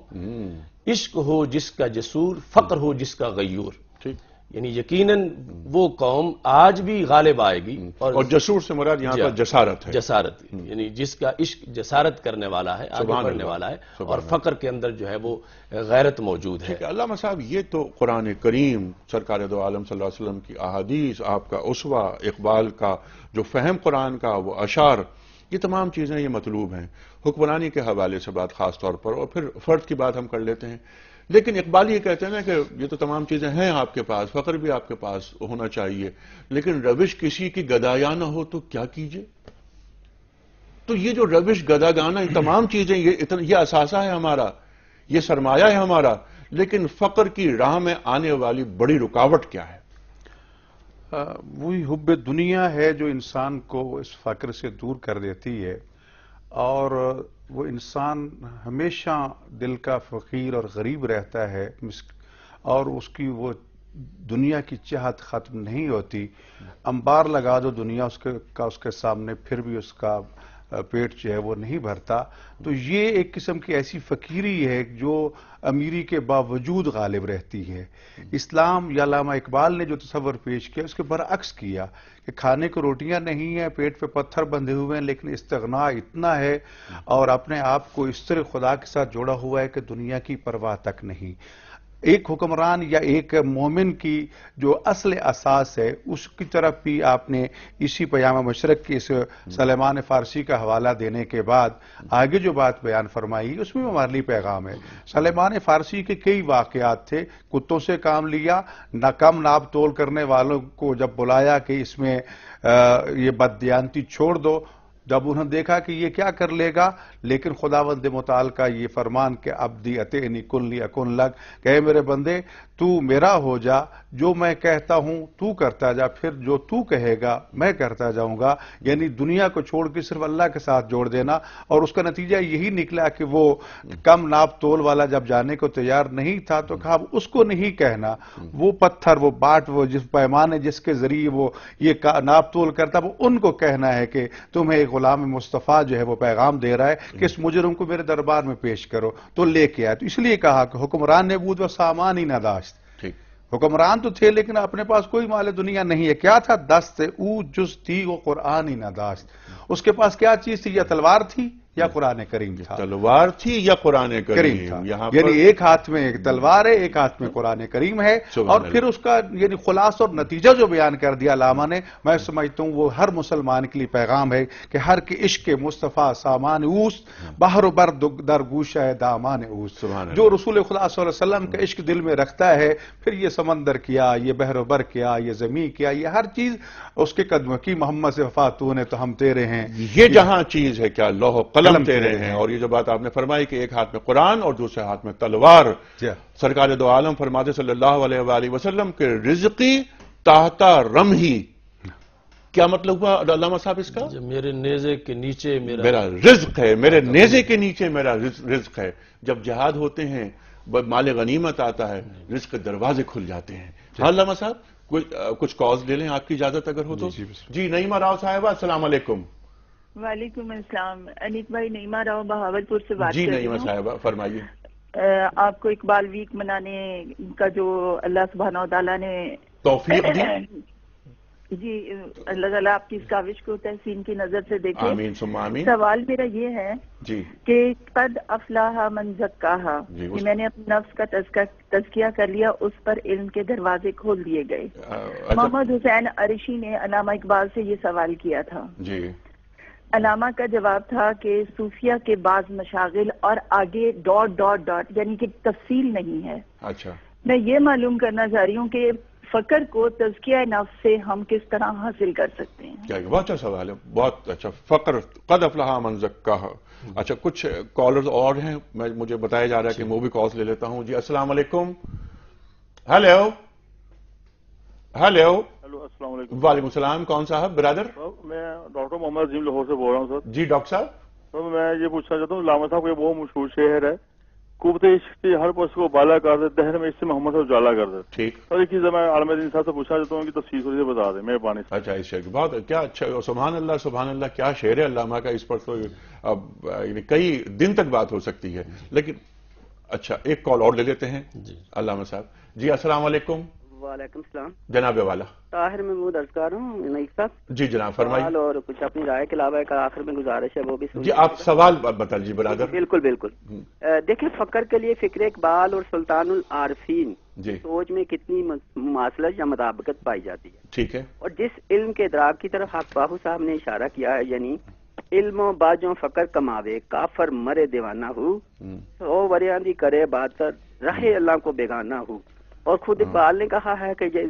عشق ہو جس کا جسور، فقر ہو جس کا غیور. یعنی یقیناً وہ قوم آج بھی غالب آئے گی. اور جسور سے مراد یہاں پر جسارت ہے، جسارت یعنی جس کا عشق جسارت کرنے والا ہے، آگے بڑھنے والا ہے، اور فقر کے اندر جو ہے وہ غیرت موجود ہے. علامہ صاحب یہ تو قرآن کریم، سرکار دو عالم صلی اللہ علیہ وسلم کی احادیث، آپ کا اسوہ، اقبال کا جو فہم قرآن کا، وہ اشعار، یہ تمام چیزیں یہ مطلوب ہیں. حکمرانی کے حوالے سے بات خاص طور پر، اور پھر فرد کی بات ہم کر لیتے ہیں. لیکن اقبال یہ کہتے ہیں نا کہ یہ تو تمام چیزیں ہیں آپ کے پاس، فخر بھی آپ کے پاس ہونا چاہیے، لیکن روش کسی کی گدایا نہ ہو تو کیا کیجئے؟ تو یہ جو روش گداگانہ تمام چیزیں یہ اثاثہ ہے ہمارا، یہ سرمایہ ہے ہمارا، لیکن فقر کی راہ میں آنے والی بڑی رکاوٹ کیا ہے؟ وہی حب دنیا ہے جو انسان کو اس فقر سے دور کر دیتی ہے، اور وہ انسان ہمیشہ دل کا فقیر اور غریب رہتا ہے، اور اس کی وہ دنیا کی چاہت ختم نہیں ہوتی۔ انبار لگا دو دنیا اس کے سامنے، پھر بھی اس کا پیٹ جو ہے وہ نہیں بھرتا۔ تو یہ ایک قسم کی ایسی فقیری ہے جو امیری کے باوجود غالب رہتی ہے۔ اسلام یا علامہ اقبال نے جو تصور پیش کیا اس کے برعکس کیا کہ کھانے کو روٹیاں نہیں ہیں، پیٹ پہ پتھر بندھے ہوئے ہیں، لیکن استغنا اتنا ہے اور اپنے آپ کو اس طرح خدا کے ساتھ جوڑا ہوا ہے کہ دنیا کی پرواہ تک نہیں۔ ایک حکمران یا ایک مومن کی جو اصل اساس ہے اس کی طرف بھی آپ نے اسی پیام مشرق کی اس سلیمان فارسی کا حوالہ دینے کے بعد آگے جو بات بیان فرمائی اس میں ہمارے لیے پیغام ہے۔ سلیمان فارسی کے کئی واقعات تھے، کتوں سے کام لیا، کم ناپ تول کرنے والوں کو جب بلایا کہ اس میں یہ بددیانتی چھوڑ دو، جب انہوں نے دیکھا کہ یہ کیا کر لے گا، لیکن خداوند متعال کا یہ فرمان کہ عبدی اتعنی کن لی اکن لگ، کہ اے میرے بندے تو میرا ہو جا، جو میں کہتا ہوں تو کرتا جا، پھر جو تو کہے گا میں کرتا جاؤں گا، یعنی دنیا کو چھوڑ کے صرف اللہ کے ساتھ جوڑ دینا۔ اور اس کا نتیجہ یہی نکلا کہ وہ کم ناپ تول والا جب جانے کو تیار نہیں تھا تو کہا اس کو نہیں کہنا، وہ پتھر، وہ باٹ، وہ جس پیمانے جس کے ذریعے وہ یہ ناپ تول کرتا وہ ان کو کہنا ہے کہ تمہیں ایک غلام مصطفیٰ جو ہے وہ پیغام دے رہا ہے کہ اس مجرم کو میرے دربار میں پیش کرو، تو لے کے آئے۔ تو اس لیے کہا کہ حکمران نے بود و سامان ہی نہ داشت۔ حکمران تو تھے لیکن اپنے پاس کوئی مال دنیا نہیں ہے۔ کیا تھا؟ دست او جز تھی وہ قرآن ہی نہ داشت۔ اس کے پاس کیا چیز تھی؟ یا تلوار تھی یا قرآن کریم تھا۔ تلوار تھی یا قرآن کریم تھا، یہاں یعنی ایک ہاتھ میں ایک تلوار ہے، ایک ہاتھ میں قرآن کریم ہے، اور پھر اس کا یعنی خلاصہ اور نتیجہ جو بیان کر دیا علامہ نے، میں سمجھتا ہوں وہ ہر مسلمان کے لیے پیغام ہے کہ ہر کے عشق مصطفیٰ سامان اوست، بحر و بر در گوشہ دامان اوست۔ جو رسول خدا صلی اللہ علیہ وسلم کا عشق دل میں رکھتا ہے، پھر یہ سمندر کیا، یہ بحر و بر کیا، یہ زمین کیا، یہ ہر چیز اس کے قدموں کی، محمد سے وفا تو نے تو ہم تیرے ہیں، یہ جہاں چیز ہے کیا لوح و قلم تیرے ہیں۔ اور یہ جو بات آپ نے فرمائی کہ ایک ہاتھ میں قرآن اور دوسرے ہاتھ میں تلوار، سرکار دو عالم فرماتے صلی اللہ علیہ وآلہ وسلم کہ رزقی تحتا رمحی، کیا مطلب ہوا علامہ صاحب اس کا؟ میرے نیزے کے نیچے میرا رزق ہے، میرے نیزے کے نیچے میرا رزق ہے۔ جب جہاد ہوتے ہیں، مال غنیمت آتا ہے، رزق کے دروازے کھل جاتے ہیں۔ ہاں علامہ صاحب کچھ کالز لے لیں آپ کی اجازت اگر ہو تو؟ جی نعیمہ راؤ صاحبہ السلام علیکم۔ وعلیکم السلام، انیک بھائی، نعیمہ راؤ بہاولپور سے بات کر رہی ہوں۔ جی نعیمہ صاحبہ فرمائیے۔ آپ کو اقبال ویک منانے کا جو اللہ سبحانہ و تعالیٰ نے توفیق دی، جی اللہ تعالیٰ آپ کی اس کاوش کو تحسین کی نظر سے دیکھے۔ آمین ثم آمین۔ سوال میرا یہ ہے جی کہ قد افلاح من زکاہا، کہ میں نے اپنے نفس کا تزکیہ کر لیا، اس پر علم کے دروازے کھول دیے گئے۔ محمد حسین عرشی نے علامہ اقبال سے یہ سوال کیا تھا۔ جی علامہ کا جواب تھا کہ صوفیہ کے بعض مشاغل اور آگے ڈاٹ ڈاٹ ڈاٹ یعنی کہ تفصیل نہیں ہے۔ اچھا، میں یہ معلوم کرنا چاہ رہی ہوں کہ فقر کو تزکیہ نفس سے ہم کس طرح حاصل کر سکتے ہیں؟ کیا بہت اچھا سوال ہے، بہت اچھا۔ فقر قد افلح من زکاہا۔ اچھا کچھ کالرز اور ہیں، مجھے بتایا جا رہا ہے کہ وہ بھی کالز لے لیتا ہوں۔ جی السلام علیکم۔ ہیلو ہیلو، السلام علیکم۔ وعلیکم السلام، کون صاحب برادر؟ میں ڈاکٹر محمد عظیم لاہور سے بول رہا ہوں سر۔ جی ڈاکٹر صاحب۔ سر میں یہ پوچھنا چاہتا ہوں، علامہ صاحب کا یہ بہت مشہور شعر ہے، قوت عشق ہر پس کو بالا کر دے، دہر میں اس سے محمد سے اجالا کر دے۔ ٹھیک سر ایک چیز میں عالم دین صاحب سے پوچھنا چاہتا ہوں کہ تفصیل تھوڑی سی بتا دیں مہربانی سے۔ اچھا اس شعر کی بہت کیا اچھا، سبحان اللہ سبحان اللہ، کیا شعر ہے علامہ کا، اس پر تو اب یعنی کئی دن تک بات ہو سکتی ہے، لیکن اچھا ایک کال اور لے لیتے ہیں علامہ صاحب۔ جی السلام علیکم۔ وعلیکم السلام جناب والا طاہر محمود عرض کر رہا ہوں نعیف صاحب۔ جی جناب فرمائیے۔ اور کچھ اپنی رائے کے علاوہ ایک آخر میں گزارش ہے وہ بھی جی آپ سوال بتا لیجیے برادر۔ بالکل بالکل۔ دیکھیں فقر کے لیے فکر اقبال اور سلطان العارفین جی سوچ میں کتنی مماثلت یا مطابقت پائی جاتی ہے۔ ٹھیک ہے۔ اور جس علم کے ادراک کی طرف حق باہو صاحب نے اشارہ کیا ہے، یعنی علم و باجوں فقر کماوے، کافر مرے دیوانہ ہو، سو وریاں دی کرے باتر راہ اللہ کو بیگانہ ہوں. اور خود اقبال نے کہا ہے کہ یہ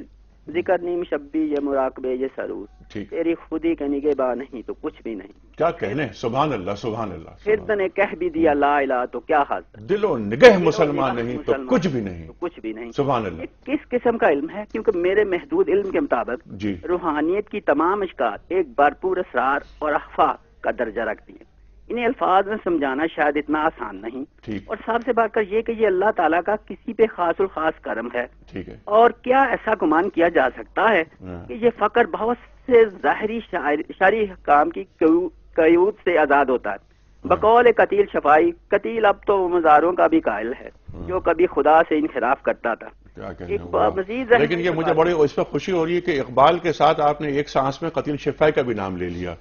ذکر نیم شبی، یہ مراقبے، یہ سرور، تیری خودی کے نگہباں نہیں تو کچھ بھی نہیں. کیا کہنے، سبحان اللہ سبحان اللہ. پھر نے کہہ بھی دیا لا الہ تو کیا حاصل، دل و نگہ مسلمان نہیں تو کچھ بھی نہیں. کچھ بھی نہیں. سبحان اللہ. کس قسم کا علم ہے؟ کیونکہ میرے محدود علم کے مطابق جی روحانیت کی تمام اشکال ایک بھرپور اسرار اور اخفا کا درجہ رکھتی ہیں. انہیں الفاظ میں سمجھانا شاید اتنا آسان نہیں. اور سب سے بڑھ کر یہ کہ یہ اللہ تعالیٰ کا کسی پہ خاص الخاص کرم ہے. اور کیا ایسا گمان کیا جا سکتا ہے کہ یہ فقر بہت سے ظاہری شرعی حکام کی قیود سے آزاد ہوتا ہے؟ بقول قتیل شفائی، قتیل اب تو مزاروں کا بھی قائل ہے جو کبھی خدا سے انحراف کرتا تھا. لیکن یہ مجھے بڑی اس پہ خوشی ہو رہی ہے کہ اقبال کے ساتھ آپ نے ایک سانس میں قتیل شفائی کا بھی نام لے لیا.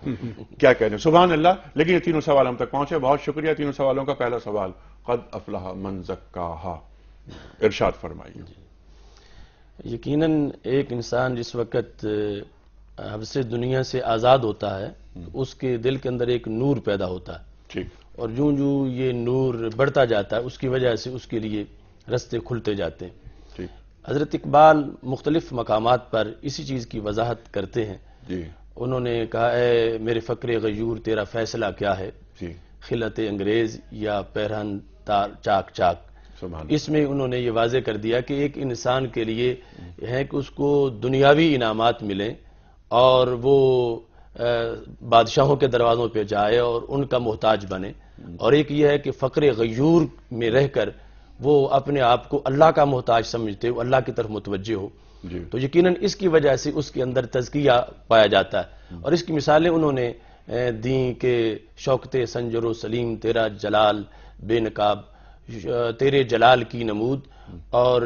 کیا کہنے، سبحان اللہ. لیکن یہ تینوں سوال ہم تک پہنچے، بہت شکریہ. تینوں سوالوں کا پہلا سوال، قد افلح من زکاہا، ارشاد فرمائیے. یقیناً ایک انسان جس وقت حبس دنیا سے آزاد ہوتا ہے اس کے دل کے اندر ایک نور پیدا ہوتا ہے، اور جوں جوں یہ نور بڑھتا جاتا ہے اس کی وجہ سے اس کے لیے رستے کھلتے جاتے ہیں. حضرت اقبال مختلف مقامات پر اسی چیز کی وضاحت کرتے ہیں. انہوں نے کہا اے میرے فقر غیور تیرا فیصلہ کیا ہے، خلعت انگریز یا پیرہن تار چاک چاک. اس میں انہوں نے یہ واضح کر دیا کہ ایک انسان کے لیے ہے کہ اس کو دنیاوی انعامات ملیں اور وہ بادشاہوں کے دروازوں پہ جائے اور ان کا محتاج بنے، اور ایک یہ ہے کہ فقر غیور میں رہ کر وہ اپنے آپ کو اللہ کا محتاج سمجھتے ہو، اللہ کی طرف متوجہ ہو. تو یقیناً اس کی وجہ سے اس کے اندر تزکیہ پایا جاتا ہے. اور اس کی مثالیں انہوں نے دیں کہ شوکت سنجر و سلیم تیرا جلال بے نقاب، تیرے جلال کی نمود، اور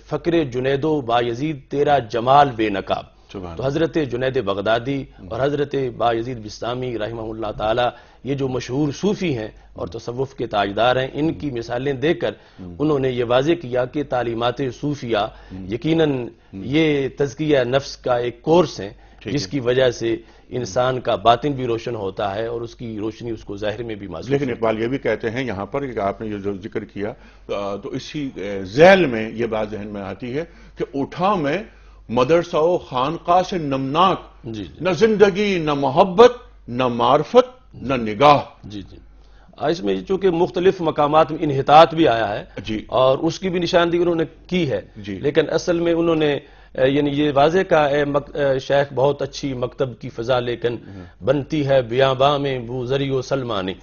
فقر جنید و بایزید تیرا جمال بے نقاب. تو حضرت جنید بغدادی اور حضرت بایزید بستامی رحمہ اللہ تعالی یہ جو مشہور صوفی ہیں اور تصوف کے تاجدار ہیں، ان کی مثالیں دے کر انہوں نے یہ واضح کیا کہ تعلیمات صوفیہ یقیناً یہ تزکیہ نفس کا ایک کورس ہیں جس کی وجہ سے انسان کا باطن بھی روشن ہوتا ہے اور اس کی روشنی اس کو ظاہر میں بھی محسوس. لیکن اقبال یہ بھی کہتے ہیں یہاں پر کہ آپ نے جو ذکر کیا تو اسی ذیل میں یہ بات ذہن میں آتی ہے کہ اٹھا میں مدرسہ و خانقاہ سے نمناک، نہ زندگی نہ محبت نہ معرفت نہ نگاہ. اس میں چونکہ مختلف مقامات میں انحطاط بھی آیا ہے اور اس کی بھی نشاندہی انہوں نے کی ہے، لیکن اصل میں انہوں نے یعنی یہ واضح کہا شیخ بہت اچھی مکتب کی فضا لیکن بنتی ہے بیاباں میں بوزری و سلمانی.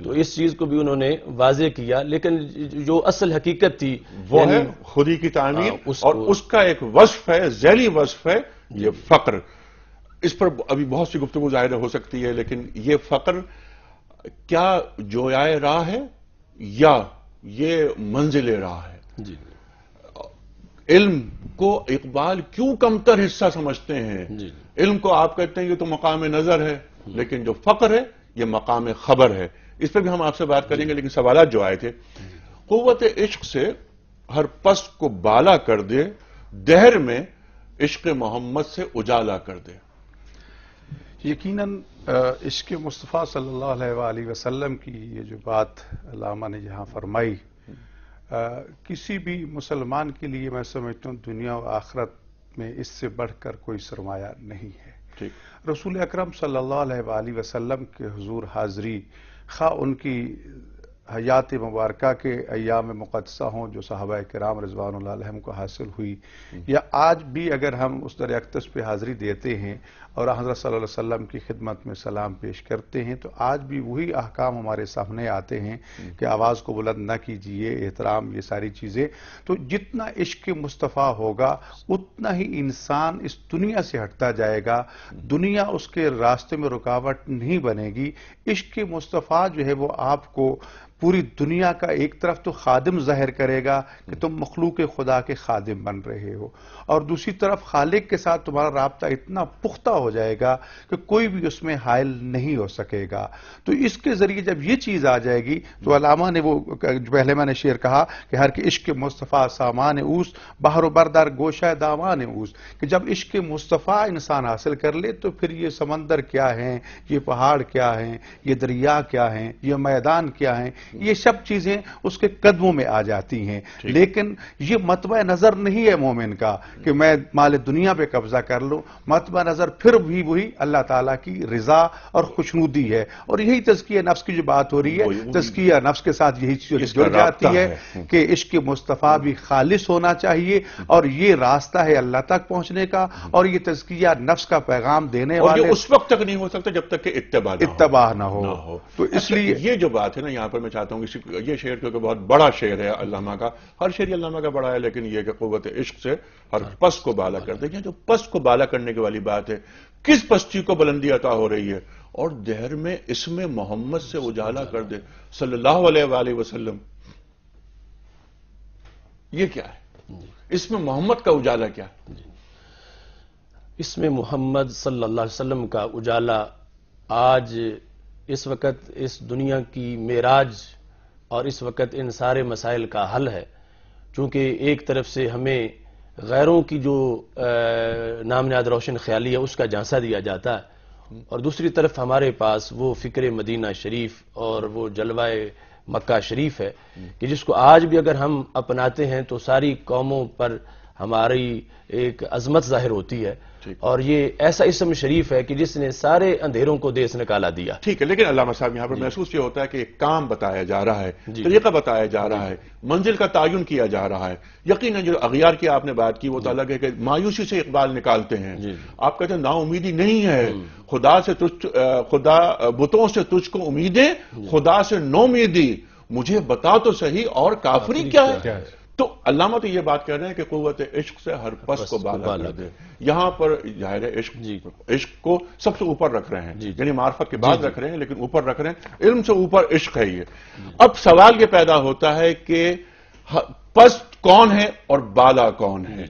تو اس چیز کو بھی انہوں نے واضح کیا، لیکن جو اصل حقیقت تھی وہ ہے خودی کی تعمیر، اور اس کا ایک وصف ہے، ذیلی وصف ہے یہ فقر. اس پر ابھی بہت سی گفتگو ظاہر ہو سکتی ہے، لیکن یہ فقر کیا جویائے راہ ہے یا یہ منزل راہ ہے؟ علم کو اقبال کیوں کمتر حصہ سمجھتے ہیں؟ علم کو آپ کہتے ہیں یہ تو مقام نظر ہے، لیکن جو فقر ہے یہ مقام خبر ہے. اس پہ بھی ہم آپ سے بات کریں گے، لیکن سوالات جو آئے تھے، قوت عشق سے ہر پست کو بالا کر دے، دہر میں عشق محمد سے اجالا کر دے. یقیناً عشق مصطفیٰ صلی اللہ علیہ وآلہ وسلم کی یہ جو بات علامہ نے یہاں فرمائی، کسی بھی مسلمان کے لیے میں سمجھتا ہوں دنیا و آخرت میں اس سے بڑھ کر کوئی سرمایہ نہیں ہے. رسول اکرم صلی اللہ علیہ وآلہ وسلم کے حضور حاضری، خواہ ان کی حیات مبارکہ کے ایام مقدسہ ہوں جو صحابہ کرام رضوان اللہ علیہم کو حاصل ہوئی، یا آج بھی اگر ہم اس در اقدس پہ حاضری دیتے ہیں اور حضرت صلی اللہ علیہ وسلم کی خدمت میں سلام پیش کرتے ہیں، تو آج بھی وہی احکام ہمارے سامنے آتے ہیں کہ آواز کو بلند نہ کیجیے، احترام، یہ ساری چیزیں. تو جتنا عشق مصطفیٰ ہوگا اتنا ہی انسان اس دنیا سے ہٹتا جائے گا، دنیا اس کے راستے میں رکاوٹ نہیں بنے گی. عشق مصطفیٰ جو ہے وہ آپ کو پوری دنیا کا ایک طرف تو خادم ظاہر کرے گا کہ تم مخلوق خدا کے خادم بن رہے ہو، اور دوسری طرف خالق کے ساتھ تمہارا رابطہ اتنا پختہ ہو جائے گا کہ کوئی بھی اس میں حائل نہیں ہو سکے گا. تو اس کے ذریعے جب یہ چیز آ جائے گی تو علامہ نے وہ پہلے میں نے شعر کہا کہ ہر کے عشق مصطفیٰ سامان اوس، بحر و بردار گوشہ دامان اوس، کہ جب عشق مصطفیٰ انسان حاصل کر لے تو پھر یہ سمندر کیا ہیں، یہ پہاڑ کیا ہیں، یہ دریا کیا ہیں، یہ میدان کیا ہیں، یہ سب چیزیں اس کے قدموں میں آ جاتی ہیں. لیکن یہ مطبع نظر نہیں ہے مومن کا کہ میں مال دنیا پہ قبضہ کر لوں. مطبع نظر پھر بھی وہی اللہ تعالیٰ کی رضا اور خوشنودی ہے. اور یہی تزکیہ نفس کی جو بات ہو رہی ہے، تزکیہ نفس کے ساتھ یہی چیز جڑ جاتی ہے کہ عشق مصطفیٰ بھی خالص ہونا چاہیے، اور یہ راستہ ہے اللہ تک پہنچنے کا، اور یہ تزکیہ نفس کا پیغام دینے والے. اور یہ اس وقت تک نہیں ہو سکتا جب تک کہ اتباع نہ ہو. تو اس لیے یہ جو بات ہے نا، یہاں پر میں چاہتا ہوں کہ یہ شعر کیونکہ بہت بڑا شعر ہے علامہ کا، ہر شعر علامہ کا بڑا ہے، لیکن یہ کہ قوت عشق سے ہر پس کو بالا کر دے. جو پس کو بالا کرنے کی والی بات ہے، کس پستی کو بلندی عطا ہو رہی ہے، اور دہر میں اسم محمد سے اجالا کر دے صلی اللہ علیہ وآلہ وسلم. یہ کیا ہے؟ اسم محمد کا اجالا کیا؟ اسم محمد صلی اللہ علیہ وسلم کا اجالا آج اس وقت اس دنیا کی معراج اور اس وقت ان سارے مسائل کا حل ہے. چونکہ ایک طرف سے ہمیں غیروں کی جو نام نہاد روشن خیالی ہے اس کا جھانسا دیا جاتا ہے، اور دوسری طرف ہمارے پاس وہ فکر مدینہ شریف اور وہ جلوہ مکہ شریف ہے کہ جس کو آج بھی اگر ہم اپناتے ہیں تو ساری قوموں پر ہماری ایک عظمت ظاہر ہوتی ہے. اور یہ ایسا اسم شریف ہے کہ جس نے سارے اندھیروں کو دیس نکالا دیا. ٹھیک ہے، لیکن علامہ صاحب یہاں پر محسوس یہ ہوتا ہے کہ ایک کام بتایا جا رہا ہے، طریقہ بتایا جا رہا ہے، منزل کا تعین کیا جا رہا ہے. یقیناً جو اغیار کی آپ نے بات کی وہ تو الگ ہے کہ مایوسی سے اقبال نکالتے ہیں. آپ کہتے ہیں نا امیدی نہیں ہے، خدا بتوں سے تجھ کو امیدیں، خدا سے نو امیدی، مجھے بتا تو صحیح اور کافری کیا ہے. تو علامہ تو یہ بات کہہ رہے ہیں کہ قوت عشق سے ہر پس کو بالا کر دے. یہاں پر ظاہر عشق کو سب سے اوپر رکھ رہے ہیں، یعنی معرفت کے بعد رکھ رہے ہیں، لیکن اوپر رکھ رہے ہیں، علم سے اوپر عشق ہے. یہ اب سوال یہ پیدا ہوتا ہے کہ پس کون ہے اور بالا کون ہے؟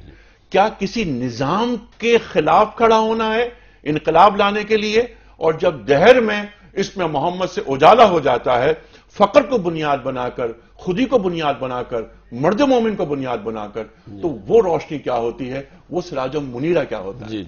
کیا کسی نظام کے خلاف کھڑا ہونا ہے انقلاب لانے کے لیے؟ اور جب دہر میں اس میں محمد سے اجالا ہو جاتا ہے، فقر کو بنیاد بنا کر، خودی کو بنیاد بنا کر، مرد مومن کو بنیاد بنا کر، تو وہ روشنی کیا ہوتی ہے، وہ سراج منیرہ کیا ہوتا ہے؟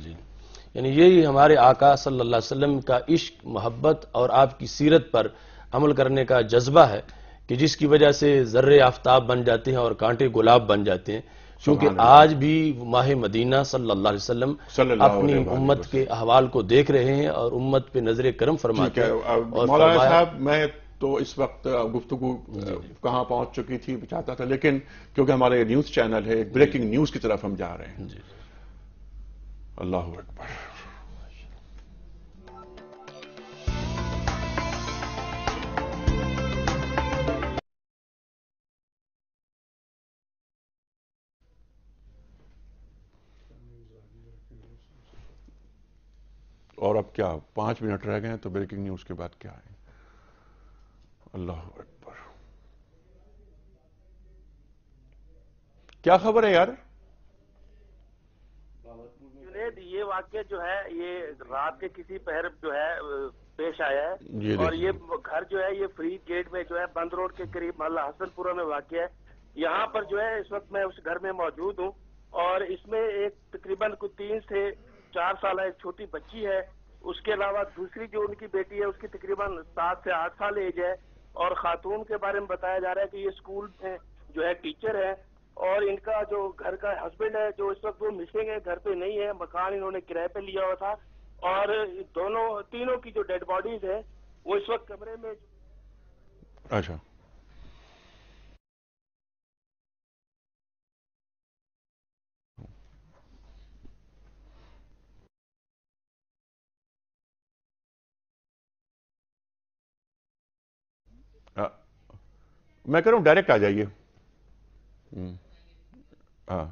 یعنی یہی ہمارے آقا صلی اللہ علیہ وسلم کا عشق، محبت اور آپ کی سیرت پر عمل کرنے کا جذبہ ہے کہ جس کی وجہ سے ذرے آفتاب بن جاتے ہیں اور کانٹے گلاب بن جاتے ہیں. کیونکہ آج بھی ماہ مدینہ صلی اللہ علیہ وسلم اپنی امت کے احوال کو دیکھ رہے ہیں اور امت پہ نظر کرم فرماتے ہیں. مولانا صاحب، میں تو اس وقت گفتگو کہاں پہنچ چکی تھی چاہتا تھا، لیکن کیونکہ ہمارا یہ نیوز چینل ہے، بریکنگ نیوز کی طرف ہم جا رہے ہیں. اللہ اکبر. اور اب کیا 5 منٹ رہ گئے ہیں تو بریکنگ نیوز کے بعد کیا ہے؟ اللہ اکبر. کیا خبر ہے یار؟ جنید، یہ واقعہ جو ہے یہ رات کے کسی پہر جو ہے پیش آیا ہے، اور یہ گھر جو ہے یہ فرید گیٹ میں جو ہے بند روڈ کے قریب محلہ حسن پورہ میں واقع ہے. یہاں پر جو ہے اس وقت میں اس گھر میں موجود ہوں، اور اس میں ایک تقریباً 3 سے 4 سالہ ایک چھوٹی بچی ہے. اس کے علاوہ دوسری جو ان کی بیٹی ہے اس کی تقریباً 7 سے 8 سال ایج ہے. اور خاتون کے بارے میں بتایا جا رہا ہے کہ یہ اسکول میں جو ہے ٹیچر ہے، اور ان کا جو گھر کا ہسبینڈ ہے جو اس وقت وہ مسنگ ہے، گھر پہ نہیں ہے. مکان انہوں نے کرائے پہ لیا ہوا تھا، اور تینوں کی جو ڈیڈ باڈیز ہے وہ اس وقت کمرے میں. اچھا، میں کہہ رہا ہوں ڈائریکٹ آ جائیے. ہاں،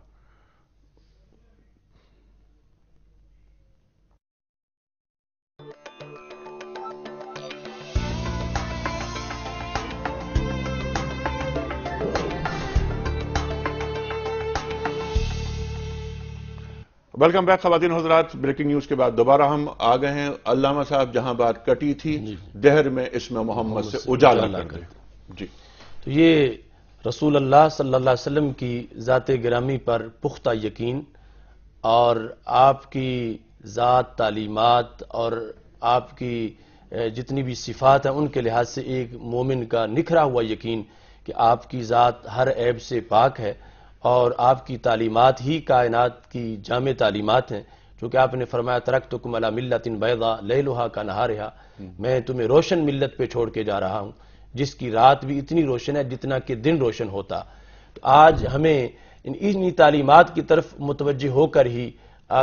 ویلکم بیک خواتین حضرات. بریکنگ نیوز کے بعد دوبارہ ہم آ گئے ہیں. علامہ صاحب جہاں بات کٹی تھی، دہر میں اسم محمد سے اجالا کر دیں. جی، تو یہ رسول اللہ صلی اللہ علیہ وسلم کی ذات گرامی پر پختہ یقین اور آپ کی ذات، تعلیمات اور آپ کی جتنی بھی صفات ہیں ان کے لحاظ سے ایک مومن کا نکھرا ہوا یقین کہ آپ کی ذات ہر عیب سے پاک ہے اور آپ کی تعلیمات ہی کائنات کی جامع تعلیمات ہیں، چونکہ آپ نے فرمایا ترکتکم علی ملت بیضاء لیلھا کنہارھا، میں تمہیں روشن ملت پہ چھوڑ کے جا رہا ہوں جس کی رات بھی اتنی روشن ہے جتنا کہ دن روشن ہوتا۔ تو آج ہمیں انہی تعلیمات کی طرف متوجہ ہو کر ہی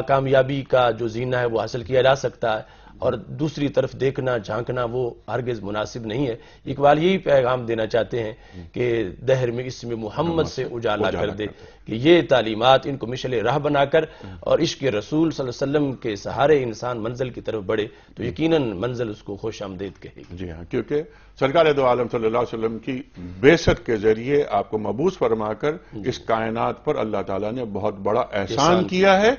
کامیابی کا جو زینہ ہے وہ حاصل کیا جا سکتا ہے، اور دوسری طرف دیکھنا جھانکنا وہ ہرگز مناسب نہیں ہے۔ اقبال یہی پیغام دینا چاہتے ہیں کہ دہر میں اسم محمد سے اجالا کر دے، کہ یہ تعلیمات ان کو مشعل راہ بنا کر اور عشق رسول صلی اللہ علیہ وسلم کے سہارے انسان منزل کی طرف بڑھے تو یقیناً منزل اس کو خوش آمدید کہے گی۔ جی ہاں، کیونکہ سرکار دو عالم صلی اللہ علیہ وسلم کی بعثت کے ذریعے آپ کو مبعوث فرما کر اس کائنات پر اللہ تعالیٰ نے بہت بڑا احسان کیا ہے،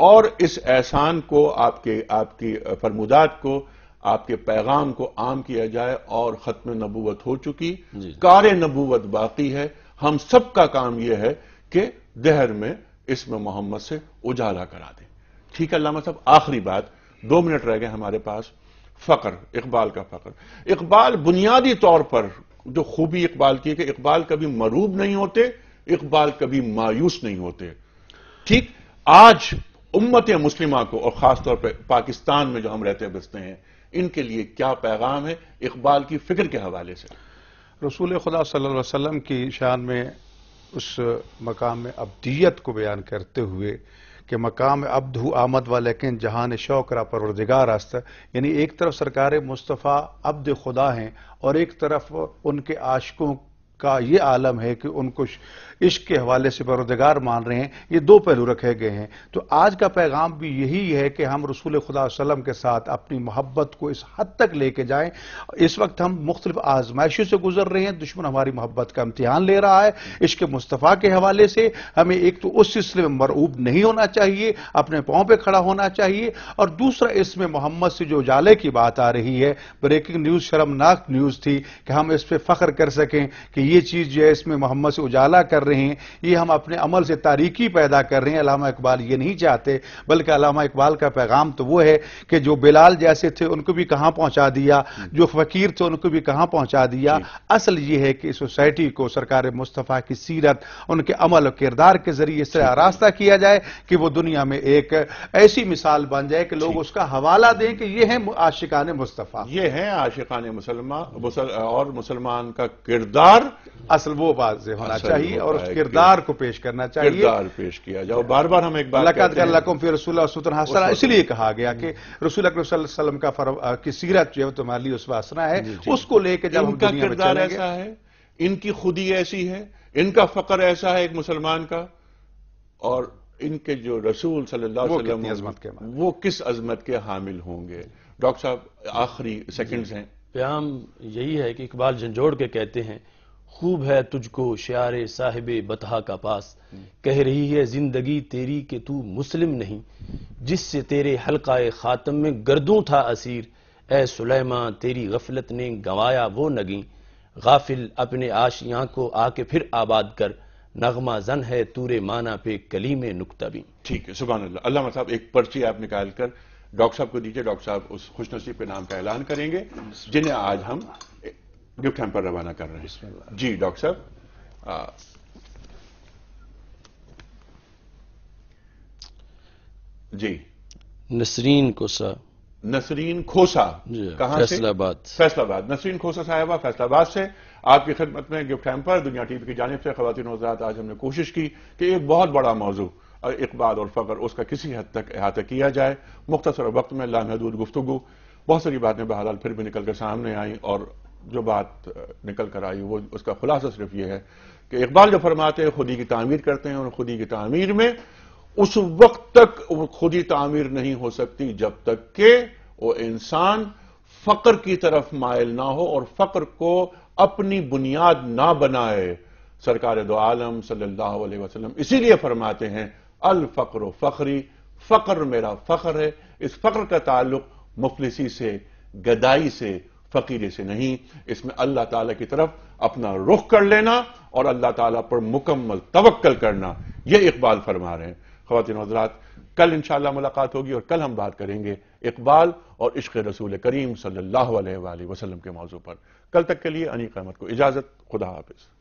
اور اس احسان کو آپ کی فرمودات کو، آپ کے پیغام کو عام کیا جائے، اور ختم نبوت ہو چکی، کار نبوت باقی ہے۔ ہم سب کا کام یہ ہے کہ دہر میں اسم محمد سے اجالا کرا دیں۔ ٹھیک ہے علامہ صاحب، آخری بات، 2 منٹ رہ گئے ہمارے پاس۔ فقر، اقبال کا فقر۔ اقبال بنیادی طور پر جو خوبی اقبال کی ہے کہ اقبال کبھی مروب نہیں ہوتے، اقبال کبھی مایوس نہیں ہوتے۔ ٹھیک، آج امت مسلمہ کو، اور خاص طور پہ پاکستان میں جو ہم رہتے بستے ہیں، ان کے لیے کیا پیغام ہے اقبال کی فکر کے حوالے سے؟ رسول خدا صلی اللہ علیہ وسلم کی شان میں اس مقام میں عبدیت کو بیان کرتے ہوئے کہ مقام عبد ہو آمد و لیکن جہان شوق را پروردگار است، یعنی ایک طرف سرکار مصطفیٰ عبد خدا ہیں اور ایک طرف ان کے عاشقوں کا یہ عالم ہے کہ ان کو عشق کے حوالے سے پروردگار مان رہے ہیں۔ یہ 2 پہلو رکھے گئے ہیں۔ تو آج کا پیغام بھی یہی ہے کہ ہم رسول خدا صلی اللہ علیہ وسلم کے ساتھ اپنی محبت کو اس حد تک لے کے جائیں۔ اس وقت ہم مختلف آزمائشوں سے گزر رہے ہیں، دشمن ہماری محبت کا امتحان لے رہا ہے۔ عشق مصطفیٰ کے حوالے سے ہمیں ایک تو اس سلسلے میں مرعوب نہیں ہونا چاہیے، اپنے پاؤں پہ کھڑا ہونا چاہیے، اور دوسرا اس میں محمد سے جو اجالے کی بات آ رہی ہے، بریکنگ نیوز، شرمناک نیوز تھی کہ ہم اس پہ فخر کر سکیں کہ یہ چیز جو ہے اس میں محمد سے اجالا کر رہے ہیں، یہ ہم اپنے عمل سے تاریکی پیدا کر رہے ہیں۔ علامہ اقبال یہ نہیں چاہتے، بلکہ علامہ اقبال کا پیغام تو وہ ہے کہ جو بلال جیسے تھے ان کو بھی کہاں پہنچا دیا، جو فقیر تھے ان کو بھی کہاں پہنچا دیا۔ اصل یہ ہے کہ سوسائٹی کو سرکار مصطفیٰ کی سیرت، ان کے عمل و کردار کے ذریعے اس طرح آراستہ کیا جائے کہ وہ دنیا میں ایک ایسی مثال بن جائے کہ لوگ اس کا حوالہ دیں کہ یہ ہیں عاشقان مصطفیٰ، یہ ہیں عاشقان اور مسلمان کا کردار اصل وہ واضح ہونا چاہیے اور اس کردار کو پیش کرنا چاہیے، کردار پیش کیا جائے۔ بار بار ہم ایک بات لقد کان لکم فی رسول اللہ اسوۃ حسنہ، اس لیے کہا گیا کہ رسول اکرم صلی اللہ علیہ وسلم کی سیرت جو ہے تمہارے لیے اسوہ حسنہ ہے، اس کو لے کے جب ہم دنیا میں چلیں گے۔ ایسا ہے، ان کی خودی ایسی ہے، ان کا فقر ایسا ہے ایک مسلمان کا، اور ان کے جو رسول صلی اللہ علیہ وسلم وہ کس عظمت کے حامل ہوں گے۔ ڈاکٹر صاحب آخری سیکنڈز ہیں۔ پیام یہی ہے کہ اقبال جھنجھوڑ کے کہتے ہیں، خوب ہے تجھ کو شعار صاحب بطحا کا پاس، کہہ رہی ہے زندگی تیری کہ تو مسلم نہیں، جس سے تیرے حلقہ خاتم میں گردوں تھا اسیر، اے سلیمان تیری غفلت نے گنوایا وہ نگیں، غافل اپنے آشیاں کو آ کے پھر آباد کر، نغمہ زن ہے تورے مانا پہ کلیم نکتہ بھی۔ ٹھیک ہے، سبحان اللہ۔ علامہ صاحب ایک پرچی آپ نکال کر ڈاکٹر صاحب کو دیجئے، ڈاکٹر صاحب اس خوش نصیب کے نام کا اعلان کریں گے جنہیں آج ہم گفٹ ہیمپر روانہ کر رہے ہیں۔ جی ڈاکٹر صاحب۔ جی نسرین کوسا، نسرین کھوسا، کہاں سے؟ فیصل آباد، فیصل آباد۔ نسرین کھوسا صاحبہ فیصل آباد سے آپ کی خدمت میں گفٹ ہیمپر دنیا ٹی وی کی جانب سے۔ خواتین و حضرات، آج ہم نے کوشش کی کہ ایک بہت بڑا موضوع اقبال اور فقر، اس کا کسی حد تک احاطہ کیا جائے، مختصر وقت میں لامحدود گفتگو۔ بہت ساری باتیں بہرحال پھر بھی نکل کر سامنے آئیں، اور جو بات نکل کر آئی وہ اس کا خلاصہ صرف یہ ہے کہ اقبال جو فرماتے ہیں خودی کی تعمیر کرتے ہیں، اور خودی کی تعمیر میں اس وقت تک خودی تعمیر نہیں ہو سکتی جب تک کہ وہ انسان فقر کی طرف مائل نہ ہو اور فقر کو اپنی بنیاد نہ بنائے۔ سرکار دو عالم صلی اللہ علیہ وسلم اسی لیے فرماتے ہیں الفقر فخری، فقر میرا فخر ہے۔ اس فقر کا تعلق مفلسی سے، گدائی سے، فقیری سے نہیں، اس میں اللہ تعالیٰ کی طرف اپنا رخ کر لینا اور اللہ تعالیٰ پر مکمل توکل کرنا، یہ اقبال فرما رہے ہیں۔ خواتین و حضرات، کل انشاءاللہ ملاقات ہوگی اور کل ہم بات کریں گے اقبال اور عشق رسول کریم صلی اللہ علیہ وآلہ وسلم کے موضوع پر. کل تک کے لیے انیق احمد کو اجازت. خدا حافظ.